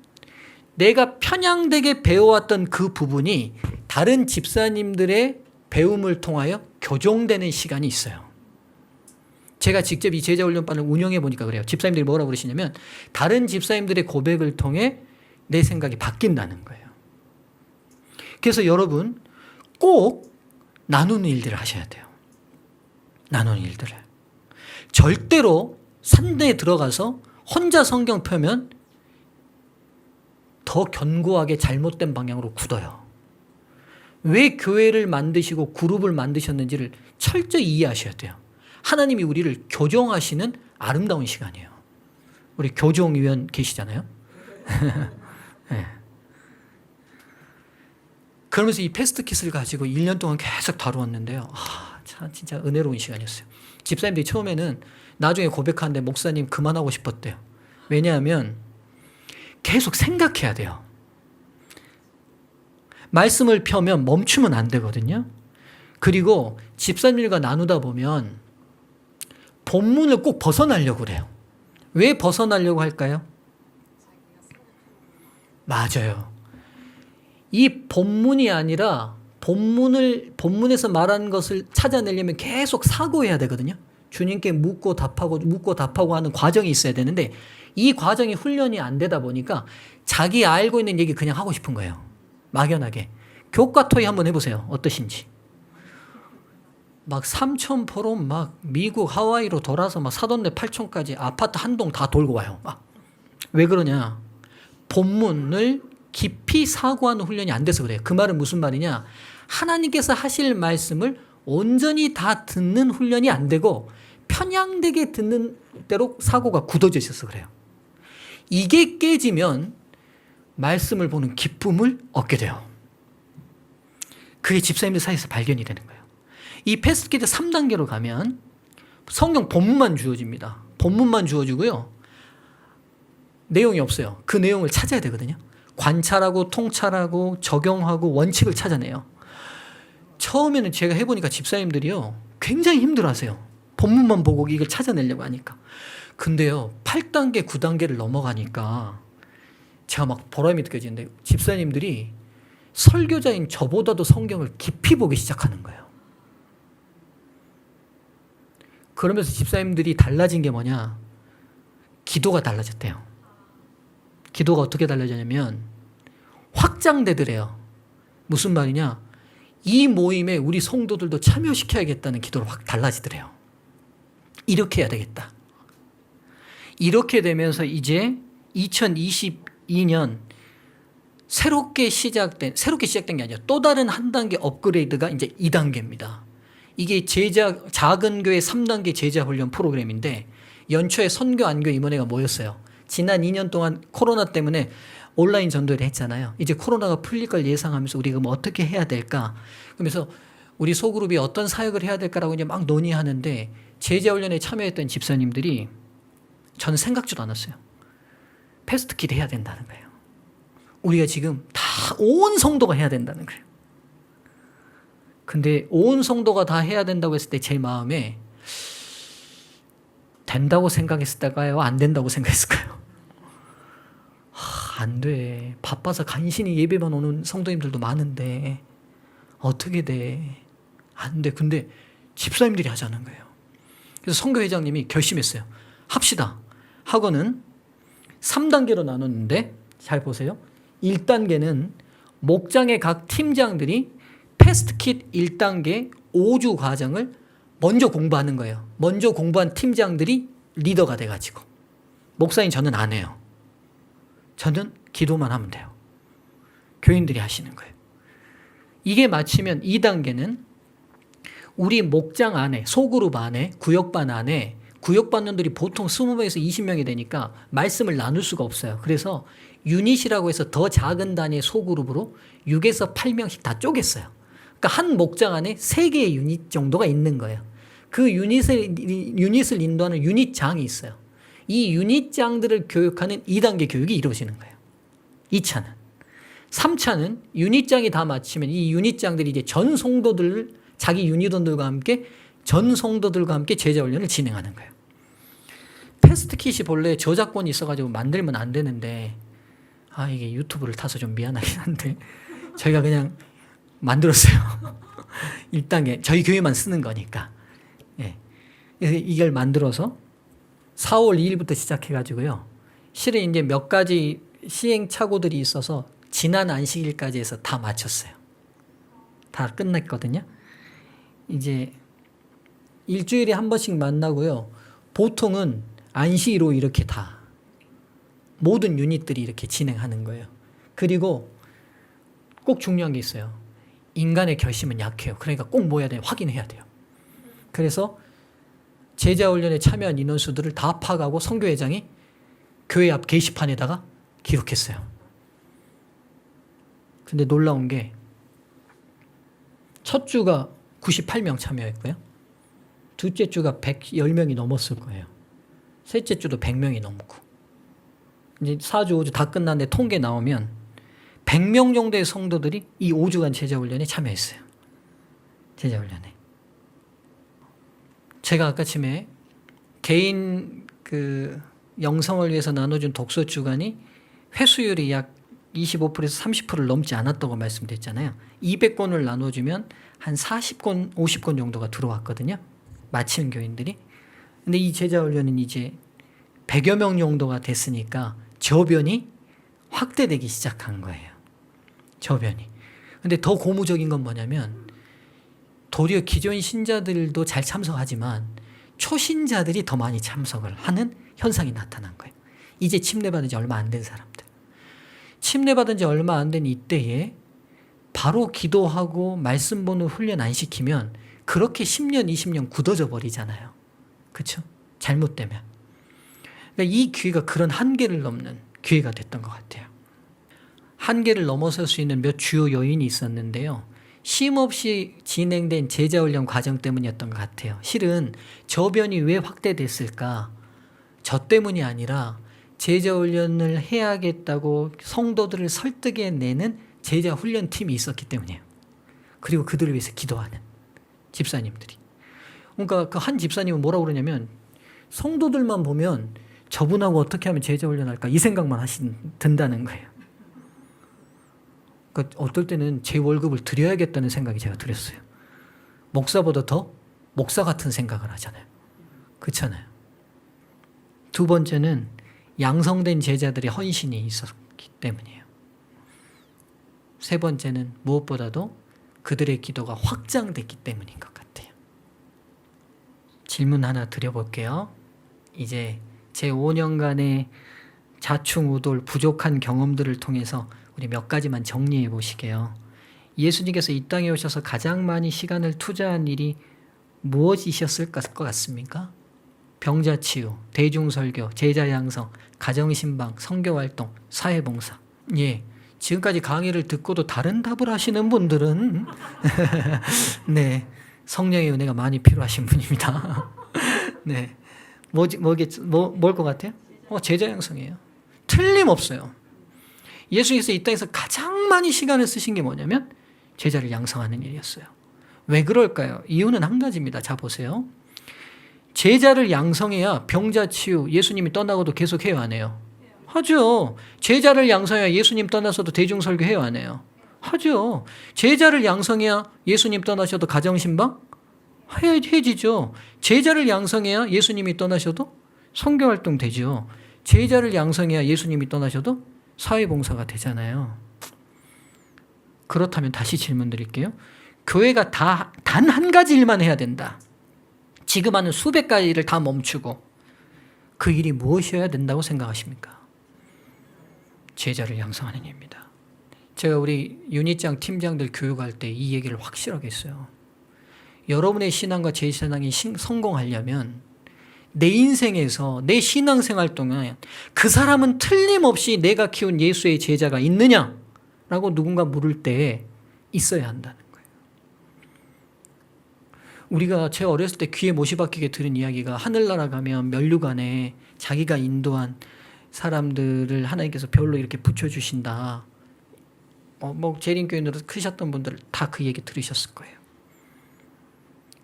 Speaker 1: 내가 편향되게 배워왔던 그 부분이 다른 집사님들의 배움을 통하여 교정되는 시간이 있어요. 제가 직접 이 제자훈련반을 운영해 보니까 그래요. 집사님들이 뭐라고 그러시냐면 다른 집사님들의 고백을 통해 내 생각이 바뀐다는 거예요. 그래서 여러분 꼭 나누는 일들을 하셔야 돼요. 나누는 일들을. 절대로 산내에 들어가서 혼자 성경 펴면 더 견고하게 잘못된 방향으로 굳어요. 왜 교회를 만드시고 그룹을 만드셨는지를 철저히 이해하셔야 돼요. 하나님이 우리를 교정하시는 아름다운 시간이에요. 우리 교정위원 계시잖아요. 네. 그러면서 이 패스트킷을 가지고 1년 동안 계속 다루었는데요. 참 진짜 은혜로운 시간이었어요. 집사님들이 처음에는 나중에 고백하는데 목사님 그만하고 싶었대요. 왜냐하면 계속 생각해야 돼요. 말씀을 펴면 멈추면 안 되거든요. 그리고 집사님들과 나누다 보면 본문을 꼭 벗어나려고 그래요. 왜 벗어나려고 할까요? 맞아요. 이 본문이 아니라 본문에서 말하는 것을 찾아내려면 계속 사고해야 되거든요. 주님께 묻고 답하고 하는 과정이 있어야 되는데 이 과정이 훈련이 안 되다 보니까 자기 알고 있는 얘기 그냥 하고 싶은 거예요. 막연하게. 교과 토의 한번 해보세요. 어떠신지. 막 삼천포로 막 미국 하와이로 돌아서 막 사돈네 팔촌까지 아파트 한 동 다 돌고 와요. 막. 왜 그러냐? 본문을 깊이 사고하는 훈련이 안 돼서 그래요. 그 말은 무슨 말이냐? 하나님께서 하실 말씀을 온전히 다 듣는 훈련이 안 되고 편향되게 듣는 대로 사고가 굳어져 있어서 그래요. 이게 깨지면 말씀을 보는 기쁨을 얻게 돼요. 그게 집사님들 사이에서 발견이 되는 거예요. 이 패스트킷 3단계로 가면 성경 본문만 주어집니다. 본문만 주어지고요. 내용이 없어요. 그 내용을 찾아야 되거든요. 관찰하고 통찰하고 적용하고 원칙을 찾아내요. 처음에는 제가 해보니까 집사님들이요 굉장히 힘들어하세요. 본문만 보고 이걸 찾아내려고 하니까. 근데요 8단계 9단계를 넘어가니까 제가 막 보람이 느껴지는데 집사님들이 설교자인 저보다도 성경을 깊이 보기 시작하는 거예요. 그러면서 집사님들이 달라진 게 뭐냐? 기도가 달라졌대요. 기도가 어떻게 달라졌냐면 확장되더래요. 무슨 말이냐? 이 모임에 우리 성도들도 참여시켜야겠다는 기도로 확 달라지더래요. 이렇게 해야 되겠다. 이렇게 되면서 이제 2022년 새롭게 시작된 게 아니라 또 다른 한 단계 업그레이드가 이제 2단계입니다. 이게 작은 교회 3단계 제자 훈련 프로그램인데 연초에 선교 안교 임원회가 모였어요. 지난 2년 동안 코로나 때문에 온라인 전도를 했잖아요. 이제 코로나가 풀릴 걸 예상하면서 우리가 뭐 어떻게 해야 될까? 그러면서 우리 소그룹이 어떤 사역을 해야 될까라고 이제 막 논의하는데 제자 훈련에 참여했던 집사님들이 저는 생각지도 않았어요. 패스트킷 해야 된다는 거예요. 우리가 지금 다 온 성도가 해야 된다는 거예요. 근데 온 성도가 다 해야 된다고 했을 때 제 마음에 된다고 생각했을까요? 안 된다고 생각했을까요? 안 돼. 바빠서 간신히 예배만 오는 성도님들도 많은데 어떻게 돼? 안 돼. 근데 집사님들이 하자는 거예요. 그래서 선교회장님이 결심했어요. 합시다. 학원은 3단계로 나눴는데 잘 보세요. 1단계는 목장의 각 팀장들이 패스트킷 1단계 5주 과정을 먼저 공부하는 거예요. 먼저 공부한 팀장들이 리더가 돼가지고. 목사님 저는 안 해요. 저는 기도만 하면 돼요. 교인들이 하시는 거예요. 이게 마치면 2단계는 우리 목장 안에, 소그룹 안에, 구역반 안에 구역반원들이 보통 20명에서 20명이 되니까 말씀을 나눌 수가 없어요. 그래서 유닛이라고 해서 더 작은 단위의 소그룹으로 6에서 8명씩 다 쪼갰어요. 그러니까 한 목장 안에 3개의 유닛 정도가 있는 거예요. 그 유닛을 인도하는 유닛장이 있어요. 이 유닛장들을 교육하는 2단계 교육이 이루어지는 거예요. 2차는. 3차는 유닛장이 다 마치면 이 유닛장들이 이제 전 성도들, 자기 유닛원들과 함께 전 성도들과 함께 제자 훈련을 진행하는 거예요. 패스트킷이 본래 저작권이 있어가지고 만들면 안 되는데, 이게 유튜브를 타서 좀 미안하긴 한데, 저희가 그냥 만들었어요. 1단계. 저희 교회만 쓰는 거니까. 예. 그래서 이걸 만들어서 4월 2일부터 시작해가지고요. 실은 이제 몇 가지 시행착오들이 있어서 지난 안식일까지 해서 다 마쳤어요. 다 끝냈거든요. 이제 일주일에 한 번씩 만나고요. 보통은 안식일로 이렇게 다 모든 유닛들이 이렇게 진행하는 거예요. 그리고 꼭 중요한 게 있어요. 인간의 결심은 약해요. 그러니까 꼭 뭐 해야 돼요? 확인해야 돼요. 그래서 제자훈련에 참여한 인원수들을 다 파악하고 선교회장이 교회 앞 게시판에다가 기록했어요. 근데 놀라운 게 첫 주가 98명 참여했고요. 둘째 주가 110명이 넘었을 거예요. 셋째 주도 100명이 넘고. 이제 4주, 5주 다 끝났는데 통계 나오면 100명 정도의 성도들이 이 5주간 제자훈련에 참여했어요. 제자훈련에. 제가 아까 침에 개인 영성을 위해서 나눠준 독서 주간이 회수율이 약 25%에서 30%를 넘지 않았다고 말씀드렸잖아요. 200권을 나눠주면 한 40권, 50권 정도가 들어왔거든요. 마치는 교인들이. 근데 이 제자훈련은 이제 100여 명 정도가 됐으니까 저변이 확대되기 시작한 거예요. 저변이. 근데 더 고무적인 건 뭐냐면 도리어 기존 신자들도 잘 참석하지만 초신자들이 더 많이 참석을 하는 현상이 나타난 거예요. 이제 침례받은 지 얼마 안 된 사람들. 침례받은 지 얼마 안 된 이때에 바로 기도하고 말씀 보는 훈련 안 시키면 그렇게 10년, 20년 굳어져 버리잖아요. 그렇죠? 잘못되면. 그러니까 이 기회가 그런 한계를 넘는 기회가 됐던 것 같아요. 한계를 넘어설 수 있는 몇 주요 요인이 있었는데요. 쉼없이 진행된 제자훈련 과정 때문이었던 것 같아요. 실은 저변이 왜 확대됐을까? 저 때문이 아니라 제자 훈련을 해야겠다고 성도들을 설득해내는 제자 훈련팀이 있었기 때문이에요. 그리고 그들을 위해서 기도하는 집사님들이. 그러니까 그 한 집사님은 뭐라고 그러냐면 성도들만 보면 저분하고 어떻게 하면 제자 훈련할까 이 생각만 든다는 거예요. 그러니까 어떨 때는 제 월급을 드려야겠다는 생각이 제가 들었어요. 목사보다 더 목사 같은 생각을 하잖아요. 그렇잖아요. 두 번째는 양성된 제자들의 헌신이 있었기 때문이에요. 세 번째는 무엇보다도 그들의 기도가 확장됐기 때문인 것 같아요. 질문 하나 드려볼게요. 이제 제 5년간의 자충우돌 부족한 경험들을 통해서 우리 몇 가지만 정리해 보시게요. 예수님께서 이 땅에 오셔서 가장 많이 시간을 투자한 일이 무엇이셨을 것 같습니까? 병자 치유, 대중설교, 제자 양성, 가정신방, 선교활동, 사회봉사. 예, 지금까지 강의를 듣고도 다른 답을 하시는 분들은 네, 성령의 은혜가 많이 필요하신 분입니다. 네, 뭘 것 같아요? 제자 양성이에요. 틀림없어요. 예수님께서 이 땅에서 가장 많이 시간을 쓰신 게 뭐냐면 제자를 양성하는 일이었어요. 왜 그럴까요? 이유는 한 가지입니다. 자, 보세요. 제자를 양성해야 병자 치유, 예수님이 떠나고도 계속 해요, 안 해요? 하죠. 제자를 양성해야 예수님 떠나서도 대중설교 해요, 안 해요? 하죠. 제자를 양성해야 예수님 떠나셔도 가정신방 해지죠. 제자를 양성해야 예수님이 떠나셔도 선교활동 되죠. 제자를 양성해야 예수님이 떠나셔도 사회봉사가 되잖아요. 그렇다면 다시 질문 드릴게요. 교회가 단 한 가지 일만 해야 된다. 지금 하는 수백 가지 일을 다 멈추고 그 일이 무엇이어야 된다고 생각하십니까? 제자를 양성하는 일입니다. 제가 우리 유닛장 팀장들 교육할 때 이 얘기를 확실하게 했어요. 여러분의 신앙과 제 신앙이 성공하려면 내 인생에서 내 신앙생활 동안 그 사람은 틀림없이 내가 키운 예수의 제자가 있느냐라고 누군가 물을 때 있어야 한다는 거예요. 우리가 제가 어렸을 때 귀에 못이 박히게 들은 이야기가 하늘나라 가면 면류관에 자기가 인도한 사람들을 하나님께서 별로 이렇게 붙여주신다. 재림교인으로 크셨던 분들 다 그 얘기 들으셨을 거예요.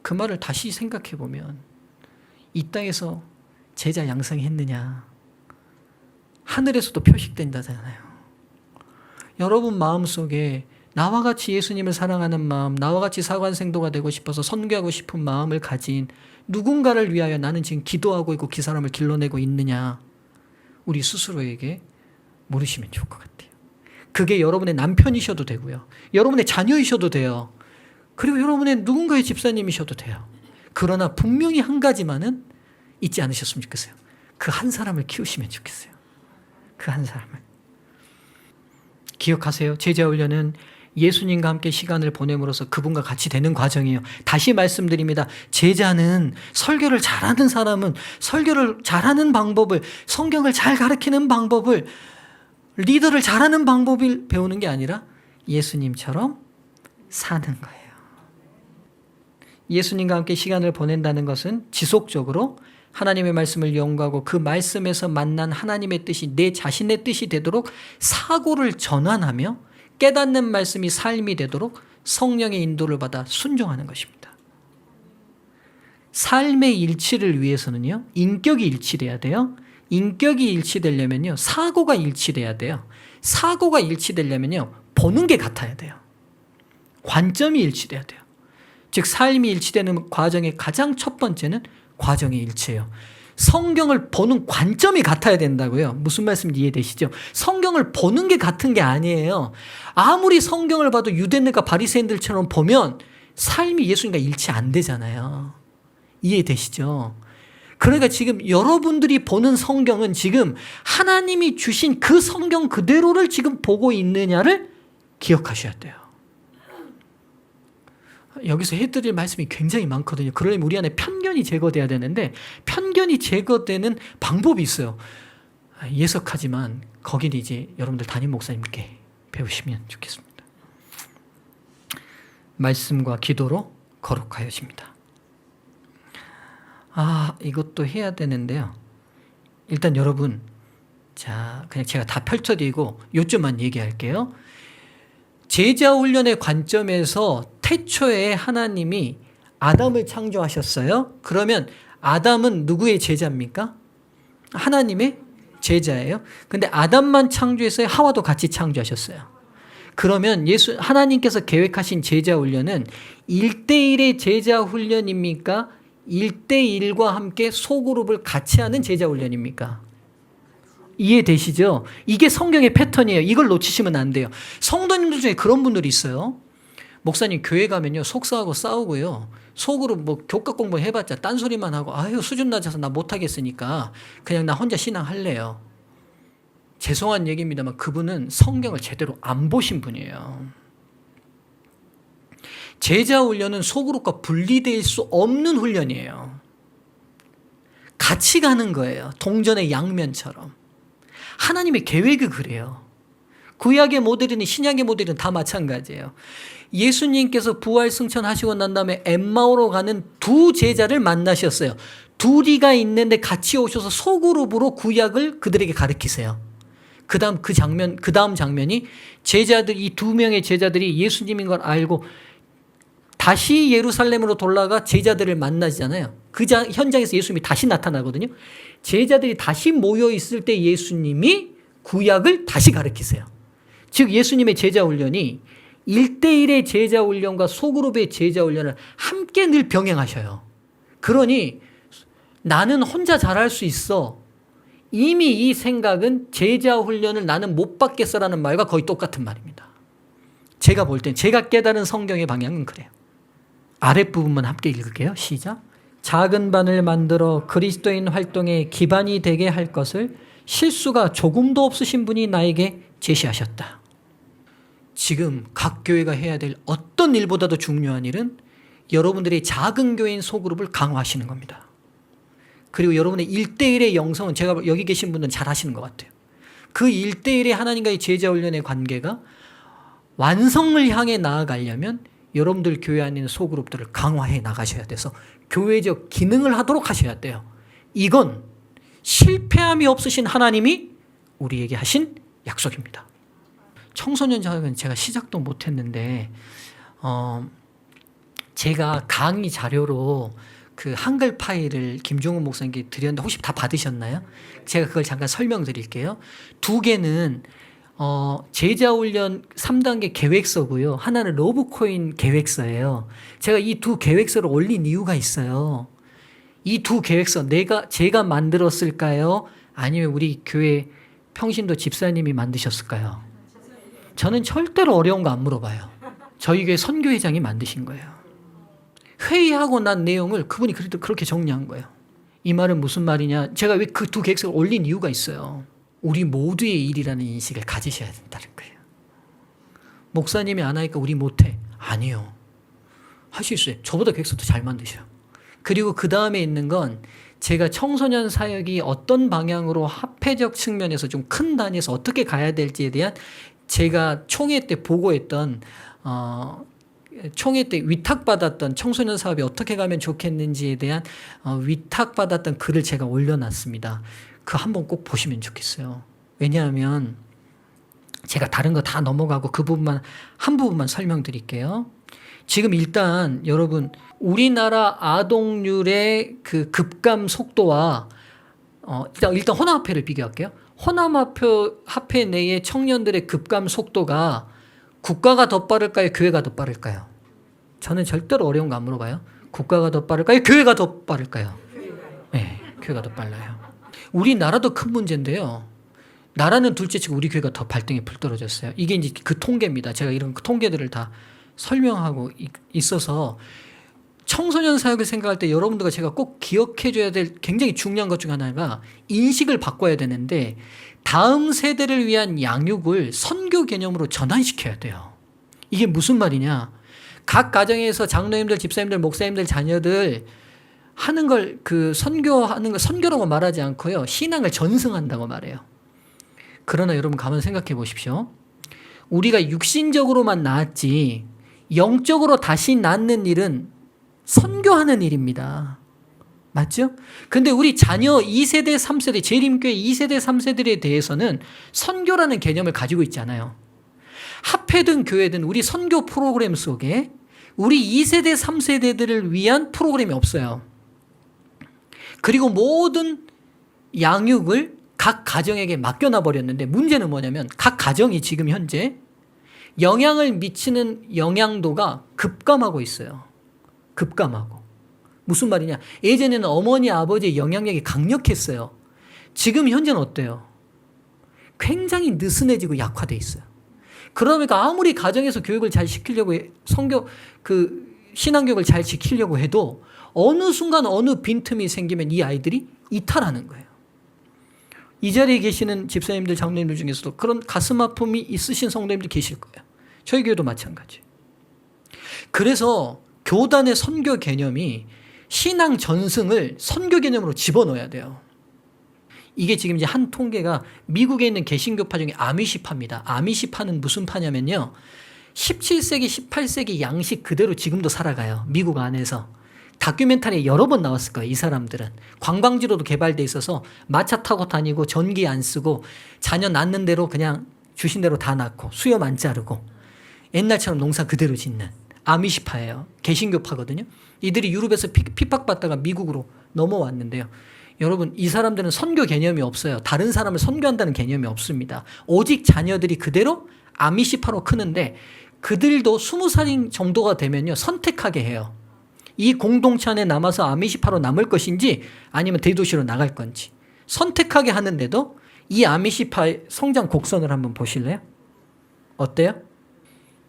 Speaker 1: 그 말을 다시 생각해 보면 이 땅에서 제자 양성했느냐? 하늘에서도 표식된다잖아요. 여러분 마음속에 나와 같이 예수님을 사랑하는 마음, 나와 같이 사관생도가 되고 싶어서 선교하고 싶은 마음을 가진 누군가를 위하여 나는 지금 기도하고 있고 그 사람을 길러내고 있느냐? 우리 스스로에게 물으시면 좋을 것 같아요. 그게 여러분의 남편이셔도 되고요. 여러분의 자녀이셔도 돼요. 그리고 여러분의 누군가의 집사님이셔도 돼요. 그러나 분명히 한 가지만은 잊지 않으셨으면 좋겠어요. 그 한 사람을 키우시면 좋겠어요. 그 한 사람을. 기억하세요. 제자훈련은 예수님과 함께 시간을 보냄으로써 그분과 같이 되는 과정이에요. 다시 말씀드립니다. 제자는 설교를 잘하는 사람은 설교를 잘하는 방법을, 성경을 잘 가르치는 방법을, 리더를 잘하는 방법을 배우는 게 아니라 예수님처럼 사는 거예요. 예수님과 함께 시간을 보낸다는 것은 지속적으로 하나님의 말씀을 연구하고 그 말씀에서 만난 하나님의 뜻이 내 자신의 뜻이 되도록 사고를 전환하며 깨닫는 말씀이 삶이 되도록 성령의 인도를 받아 순종하는 것입니다. 삶의 일치를 위해서는요, 인격이 일치돼야 돼요. 인격이 일치되려면요, 사고가 일치돼야 돼요. 사고가 일치되려면요, 보는 게 같아야 돼요. 관점이 일치돼야 돼요. 즉 삶이 일치되는 과정의 가장 첫 번째는 과정의 일치예요. 성경을 보는 관점이 같아야 된다고요. 무슨 말씀인지 이해되시죠? 성경을 보는 게 같은 게 아니에요. 아무리 성경을 봐도 유대인들과 바리새인들처럼 보면 삶이 예수님과 일치 안 되잖아요. 이해되시죠? 그러니까 지금 여러분들이 보는 성경은 지금 하나님이 주신 그 성경 그대로를 지금 보고 있느냐를 기억하셔야 돼요. 여기서 해드릴 말씀이 굉장히 많거든요. 그러려면 우리 안에 편견이 제거돼야 되는데 편견이 제거되는 방법이 있어요. 예석하지만 거기는 이제 여러분들 담임 목사님께 배우시면 좋겠습니다. 말씀과 기도로 거룩하여집니다. 이것도 해야 되는데요. 일단 여러분 자, 그냥 제가 다 펼쳐드리고 요점만 얘기할게요. 제자 훈련의 관점에서 태초에 하나님이 아담을 창조하셨어요. 그러면 아담은 누구의 제자입니까? 하나님의 제자예요. 근데 아담만 창조했어요? 하와도 같이 창조하셨어요. 그러면 하나님께서 계획하신 제자 훈련은 1대1의 제자 훈련입니까? 1대1과 함께 소그룹을 같이 하는 제자 훈련입니까? 이해되시죠? 이게 성경의 패턴이에요. 이걸 놓치시면 안 돼요. 성도님들 중에 그런 분들이 있어요. 목사님 교회 가면요 속사하고 싸우고요. 속으로 뭐 교과 공부 해봤자 딴소리만 하고 아유 수준 낮아서 나 못하겠으니까 그냥 나 혼자 신앙할래요. 죄송한 얘기입니다만 그분은 성경을 제대로 안 보신 분이에요. 제자 훈련은 소그룹과 분리될 수 없는 훈련이에요. 같이 가는 거예요. 동전의 양면처럼. 하나님의 계획이 그래요. 구약의 모델이든 신약의 모델은 다 마찬가지예요. 예수님께서 부활 승천하시고 난 다음에 엠마오로 가는 두 제자를 만나셨어요. 둘이가 있는데 같이 오셔서 소그룹으로 구약을 그들에게 가르치세요. 그 다음 장면이 이 두 명의 제자들이 예수님인 걸 알고 다시 예루살렘으로 돌아가 제자들을 만나잖아요. 그 현장에서 예수님이 다시 나타나거든요. 제자들이 다시 모여 있을 때 예수님이 구약을 다시 가르치세요. 즉 예수님의 제자 훈련이 1대1의 제자 훈련과 소그룹의 제자 훈련을 함께 늘 병행하셔요. 그러니 나는 혼자 잘할 수 있어. 이미 이 생각은 제자 훈련을 나는 못 받겠어라는 말과 거의 똑같은 말입니다. 제가 볼 땐 제가 깨달은 성경의 방향은 그래요. 아랫부분만 함께 읽을게요. 시작. 작은 반을 만들어 그리스도인 활동의 기반이 되게 할 것을 실수가 조금도 없으신 분이 나에게 제시하셨다. 지금 각 교회가 해야 될 어떤 일보다도 중요한 일은 여러분들의 작은 교회인 소그룹을 강화하시는 겁니다. 그리고 여러분의 1대1의 영성은 제가 여기 계신 분들은 잘 하시는 것 같아요. 그 1대1의 하나님과의 제자 훈련의 관계가 완성을 향해 나아가려면 여러분들 교회 안에 있는 소그룹들을 강화해 나가셔야 돼서 교회적 기능을 하도록 하셔야 돼요. 이건 실패함이 없으신 하나님이 우리에게 하신 약속입니다. 청소년 자격은 제가 시작도 못했는데 제가 강의 자료로 그 한글 파일을 김종훈 목사님께 드렸는데 혹시 다 받으셨나요? 제가 그걸 잠깐 설명드릴게요. 두 개는 제자훈련 3단계 계획서고요. 하나는 로브코인 계획서예요. 제가 이 두 계획서를 올린 이유가 있어요. 이 두 계획서 제가 만들었을까요? 아니면 우리 교회 평신도 집사님이 만드셨을까요? 저는 절대로 어려운 거 안 물어봐요. 저희 교회 선교회장이 만드신 거예요. 회의하고 난 내용을 그분이 그래도 그렇게 정리한 거예요. 이 말은 무슨 말이냐? 제가 왜 그 두 계획서를 올린 이유가 있어요. 우리 모두의 일이라는 인식을 가지셔야 된다는 거예요. 목사님이 안 하니까 우리 못해. 아니요. 할 수 있어요. 저보다 계획서도 잘 만드셔요. 그리고 그 다음에 있는 건 제가 청소년 사역이 어떤 방향으로 화폐적 측면에서 좀 큰 단위에서 어떻게 가야 될지에 대한 제가 총회 때 보고했던 총회 때 위탁받았던 청소년 사업이 어떻게 가면 좋겠는지에 대한 위탁받았던 글을 제가 올려놨습니다. 그거 한번 꼭 보시면 좋겠어요. 왜냐하면 제가 다른 거 다 넘어가고 한 부분만 설명드릴게요. 지금 일단 여러분 우리나라 아동률의 그 급감 속도와 일단 혼합화폐를 비교할게요. 혼합화폐 내의 청년들의 급감 속도가 국가가 더 빠를까요? 교회가 더 빠를까요? 저는 절대로 어려운 거 안 물어봐요. 국가가 더 빠를까요? 교회가 더 빠를까요? 네, 교회가 더 빨라요. 우리나라도 큰 문제인데요. 나라는 둘째치고 우리 교회가 더 발등에 불 떨어졌어요. 이게 이제 그 통계입니다. 제가 이런 그 통계들을 다 설명하고 있어서 청소년 사역을 생각할 때 여러분들과 제가 꼭 기억해 줘야 될 굉장히 중요한 것 중 하나가 인식을 바꿔야 되는데 다음 세대를 위한 양육을 선교 개념으로 전환시켜야 돼요. 이게 무슨 말이냐? 각 가정에서 장로님들, 집사님들, 목사님들 자녀들 하는 걸 그 선교하는 걸 선교라고 말하지 않고요. 신앙을 전승한다고 말해요. 그러나 여러분 가만 생각해 보십시오. 우리가 육신적으로만 낳았지 영적으로 다시 낳는 일은 선교하는 일입니다.
Speaker 2: 맞죠? 근데 우리 자녀 2세대, 3세대, 재림교회 2세대, 3세대에 대해서는 선교라는 개념을 가지고 있지 않아요. 합회든 교회든 우리 선교 프로그램 속에 우리 2세대, 3세대들을 위한 프로그램이 없어요. 그리고 모든 양육을 각 가정에게 맡겨놔 버렸는데 문제는 뭐냐면 각 가정이 지금 현재 영향을 미치는 영향도가 급감하고 있어요. 급감하고. 무슨 말이냐? 예전에는 어머니, 아버지의 영향력이 강력했어요. 지금 현재는 어때요? 굉장히 느슨해지고 약화돼 있어요. 그러니까 아무리 가정에서 교육을 잘 시키려고 신앙교육을 잘 지키려고 해도 어느 순간 어느 빈틈이 생기면 이 아이들이 이탈하는 거예요. 이 자리에 계시는 집사님들, 장로님들 중에서도 그런 가슴 아픔이 있으신 성도님들 계실 거예요. 저희 교회도 마찬가지. 그래서 교단의 선교 개념이 신앙 전승을 선교 개념으로 집어넣어야 돼요. 이게 지금 이제 한 통계가 미국에 있는 개신교파 중에 아미시파입니다. 아미시파는 무슨 파냐면요. 17세기, 18세기 양식 그대로 지금도 살아가요. 미국 안에서. 다큐멘터리에 여러 번 나왔을 거예요. 이 사람들은. 관광지로도 개발돼 있어서 마차 타고 다니고 전기 안 쓰고 자녀 낳는 대로 그냥 주신 대로 다 낳고 수염 안 자르고 옛날처럼 농사 그대로 짓는 아미시파예요. 개신교파거든요. 이들이 유럽에서 핍박받다가 미국으로 넘어왔는데요. 여러분 이 사람들은 선교 개념이 없어요. 다른 사람을 선교한다는 개념이 없습니다. 오직 자녀들이 그대로 아미시파로 크는데 그들도 20살 정도가 되면요 선택하게 해요. 이 공동체 안에 남아서 아미시파로 남을 것인지 아니면 대도시로 나갈 건지 선택하게 하는데도 이 아미시파의 성장 곡선을 한번 보실래요? 어때요?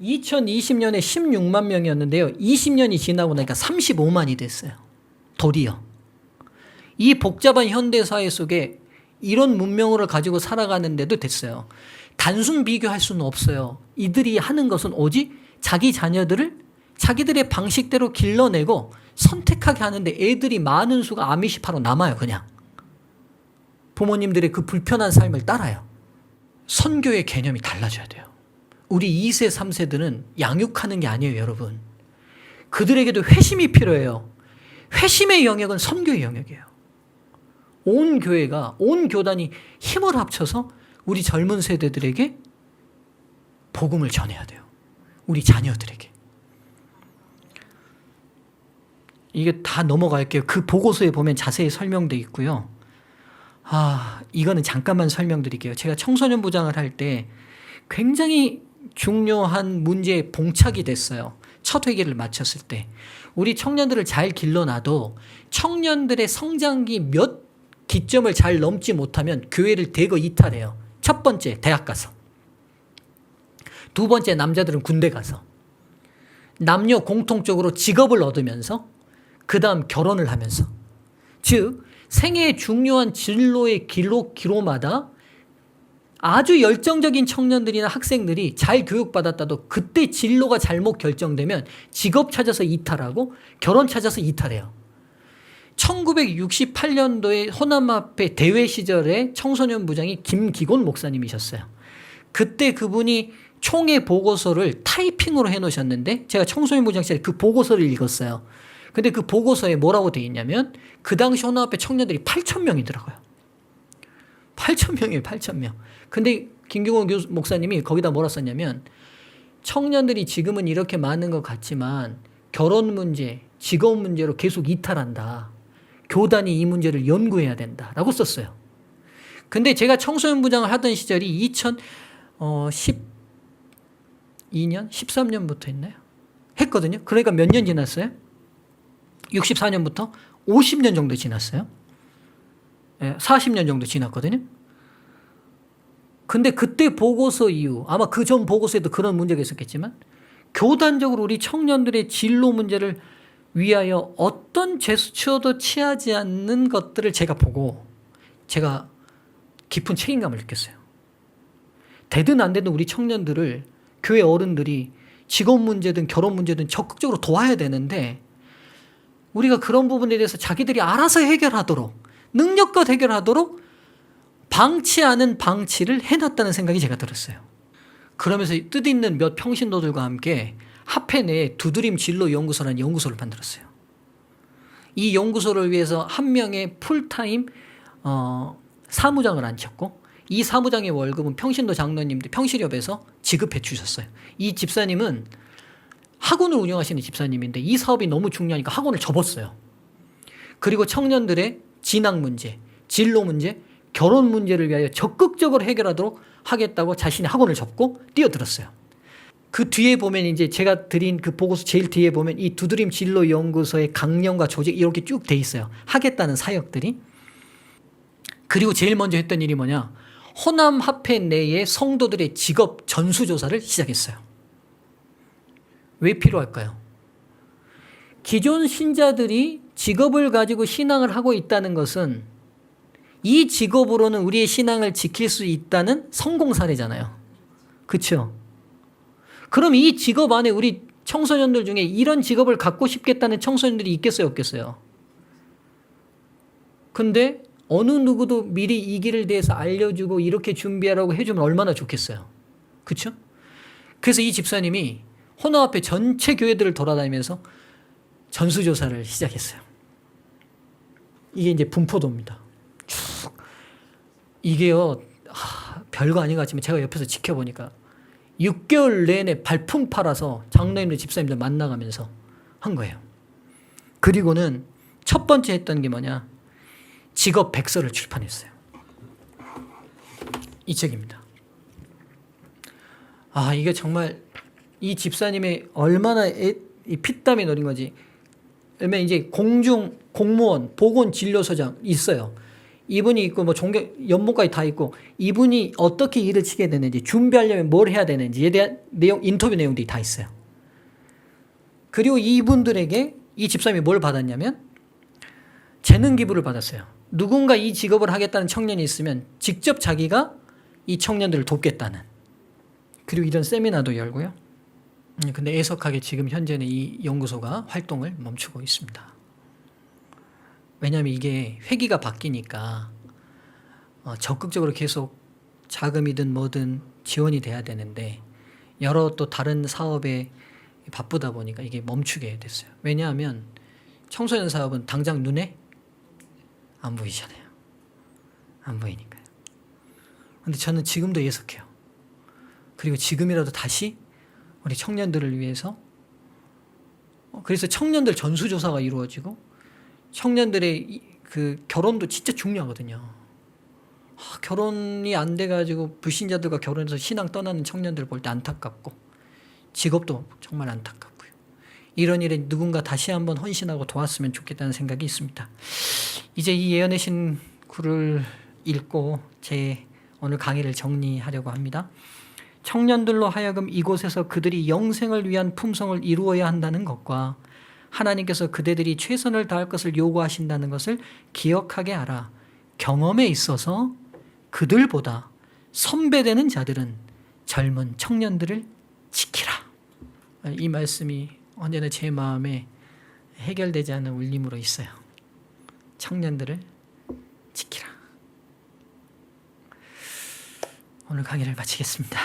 Speaker 2: 2020년에 16만 명이었는데요. 20년이 지나고 나니까 35만이 됐어요. 도리어. 이 복잡한 현대사회 속에 이런 문명을 가지고 살아가는데도 됐어요. 단순 비교할 수는 없어요. 이들이 하는 것은 오직 자기 자녀들을 자기들의 방식대로 길러내고 선택하게 하는데 애들이 많은 수가 아미시파로 남아요. 그냥. 부모님들의 그 불편한 삶을 따라요. 선교의 개념이 달라져야 돼요. 우리 2세, 3세들은 양육하는 게 아니에요, 여러분. 그들에게도 회심이 필요해요. 회심의 영역은 선교의 영역이에요. 온 교회가, 온 교단이 힘을 합쳐서 우리 젊은 세대들에게 복음을 전해야 돼요. 우리 자녀들에게. 이게 다 넘어갈게요. 그 보고서에 보면 자세히 설명되어 있고요. 이거는 잠깐만 설명드릴게요. 제가 청소년 부장을 할 때 굉장히 중요한 문제에 봉착이 됐어요. 첫 회계를 마쳤을 때. 우리 청년들을 잘 길러놔도 청년들의 성장기 몇 기점을 잘 넘지 못하면 교회를 대거 이탈해요. 첫 번째, 대학 가서. 두 번째, 남자들은 군대 가서. 남녀 공통적으로 직업을 얻으면서 그 다음 결혼을 하면서. 즉 생애의 중요한 진로의 기로마다 아주 열정적인 청년들이나 학생들이 잘 교육받았다도 그때 진로가 잘못 결정되면 직업 찾아서 이탈하고 결혼 찾아서 이탈해요. 1968년도에 호남합회 대회 시절에 청소년 부장이 김기곤 목사님이셨어요. 그때 그분이 총회 보고서를 타이핑으로 해놓으셨는데 제가 청소년 부장 시절에 그 보고서를 읽었어요. 근데 그 보고서에 뭐라고 돼 있냐면 그 당시 호남합회 청년들이 8,000명이더라고요. 8,000명이에요. 8,000명. 근데 김기곤 목사님이 거기다 뭐라 썼냐면 청년들이 지금은 이렇게 많은 것 같지만 결혼 문제, 직업 문제로 계속 이탈한다. 교단이 이 문제를 연구해야 된다라고 썼어요. 근데 제가 청소년 부장을 하던 시절이 2012년, 13년부터 했나요? 했거든요. 그러니까 몇 년 지났어요? 64년부터 50년 정도 지났어요. 40년 정도 지났거든요. 근데 그때 보고서 이후 아마 그 전 보고서에도 그런 문제가 있었겠지만 교단적으로 우리 청년들의 진로 문제를 위하여 어떤 제스처도 취하지 않는 것들을 제가 보고 제가 깊은 책임감을 느꼈어요. 되든 안 되든 우리 청년들을 교회 어른들이 직업 문제든 결혼 문제든 적극적으로 도와야 되는데 우리가 그런 부분에 대해서 자기들이 알아서 해결하도록 능력껏 해결하도록 방치하는 방치를 해놨다는 생각이 제가 들었어요. 그러면서 뜻있는 몇 평신도들과 함께 합회 내에 두드림 진로 연구소라는 연구소를 만들었어요. 이 연구소를 위해서 한 명의 풀타임 사무장을 앉혔고 이 사무장의 월급은 평신도 장로님들 평시렵에서 지급해 주셨어요. 이 집사님은 학원을 운영하시는 집사님인데 이 사업이 너무 중요하니까 학원을 접었어요. 그리고 청년들의 진학 문제, 진로 문제, 결혼 문제를 위하여 적극적으로 해결하도록 하겠다고 자신의 학원을 접고 뛰어들었어요. 그 뒤에 보면 이제 제가 드린 그 보고서 제일 뒤에 보면 이 두드림 진로 연구소의 강령과 조직 이렇게 쭉 돼 있어요. 하겠다는 사역들이. 그리고 제일 먼저 했던 일이 뭐냐? 호남 합회 내의 성도들의 직업 전수조사를 시작했어요. 왜 필요할까요? 기존 신자들이 직업을 가지고 신앙을 하고 있다는 것은 이 직업으로는 우리의 신앙을 지킬 수 있다는 성공 사례잖아요. 그렇죠? 그럼 이 직업 안에 우리 청소년들 중에 이런 직업을 갖고 싶겠다는 청소년들이 있겠어요, 없겠어요? 근데 어느 누구도 미리 이 길을 대해서 알려주고 이렇게 준비하라고 해주면 얼마나 좋겠어요. 그렇죠? 그래서 이 집사님이 호남앞에 전체 교회들을 돌아다니면서 전수조사를 시작했어요. 이게 이제 분포도입니다. 쭉. 이게요, 별거 아닌 것 같지만 제가 옆에서 지켜보니까 6개월 내내 발품 팔아서 장로님들, 집사님들 만나가면서 한 거예요. 그리고는 첫 번째 했던 게 뭐냐? 직업 백서를 출판했어요. 이 책입니다. 이게 정말 이 집사님의 얼마나 이 피땀이 노린 거지. 그러면 이제 공무원, 보건진료소장 있어요. 이분이 있고 뭐 연봉까지 다 있고 이분이 어떻게 일을 치게 되는지 준비하려면 뭘 해야 되는지에 대한 인터뷰 내용들이 다 있어요. 그리고 이분들에게 이 집사님이 뭘 받았냐면 재능 기부를 받았어요. 누군가 이 직업을 하겠다는 청년이 있으면 직접 자기가 이 청년들을 돕겠다는. 그리고 이런 세미나도 열고요. 근데 애석하게 지금 현재는 이 연구소가 활동을 멈추고 있습니다. 왜냐하면 이게 회기가 바뀌니까 적극적으로 계속 자금이든 뭐든 지원이 돼야 되는데 여러 또 다른 사업에 바쁘다 보니까 이게 멈추게 됐어요. 왜냐하면 청소년 사업은 당장 눈에 안 보이잖아요. 안 보이니까요. 근데 저는 지금도 애석해요. 그리고 지금이라도 다시 우리 청년들을 위해서 그래서 청년들 전수조사가 이루어지고 청년들의 그 결혼도 진짜 중요하거든요. 결혼이 안 돼가지고 불신자들과 결혼해서 신앙 떠나는 청년들 볼 때 안타깝고 직업도 정말 안타깝고요. 이런 일에 누군가 다시 한번 헌신하고 도왔으면 좋겠다는 생각이 있습니다. 이제 이 예언의 신구를 읽고 제 오늘 강의를 정리하려고 합니다. 청년들로 하여금 이곳에서 그들이 영생을 위한 품성을 이루어야 한다는 것과 하나님께서 그대들이 최선을 다할 것을 요구하신다는 것을 기억하게 하라. 경험에 있어서 그들보다 선배되는 자들은 젊은 청년들을 지키라. 이 말씀이 언제나 제 마음에 해결되지 않는 울림으로 있어요. 청년들을 지키라. 오늘 강의를 마치겠습니다.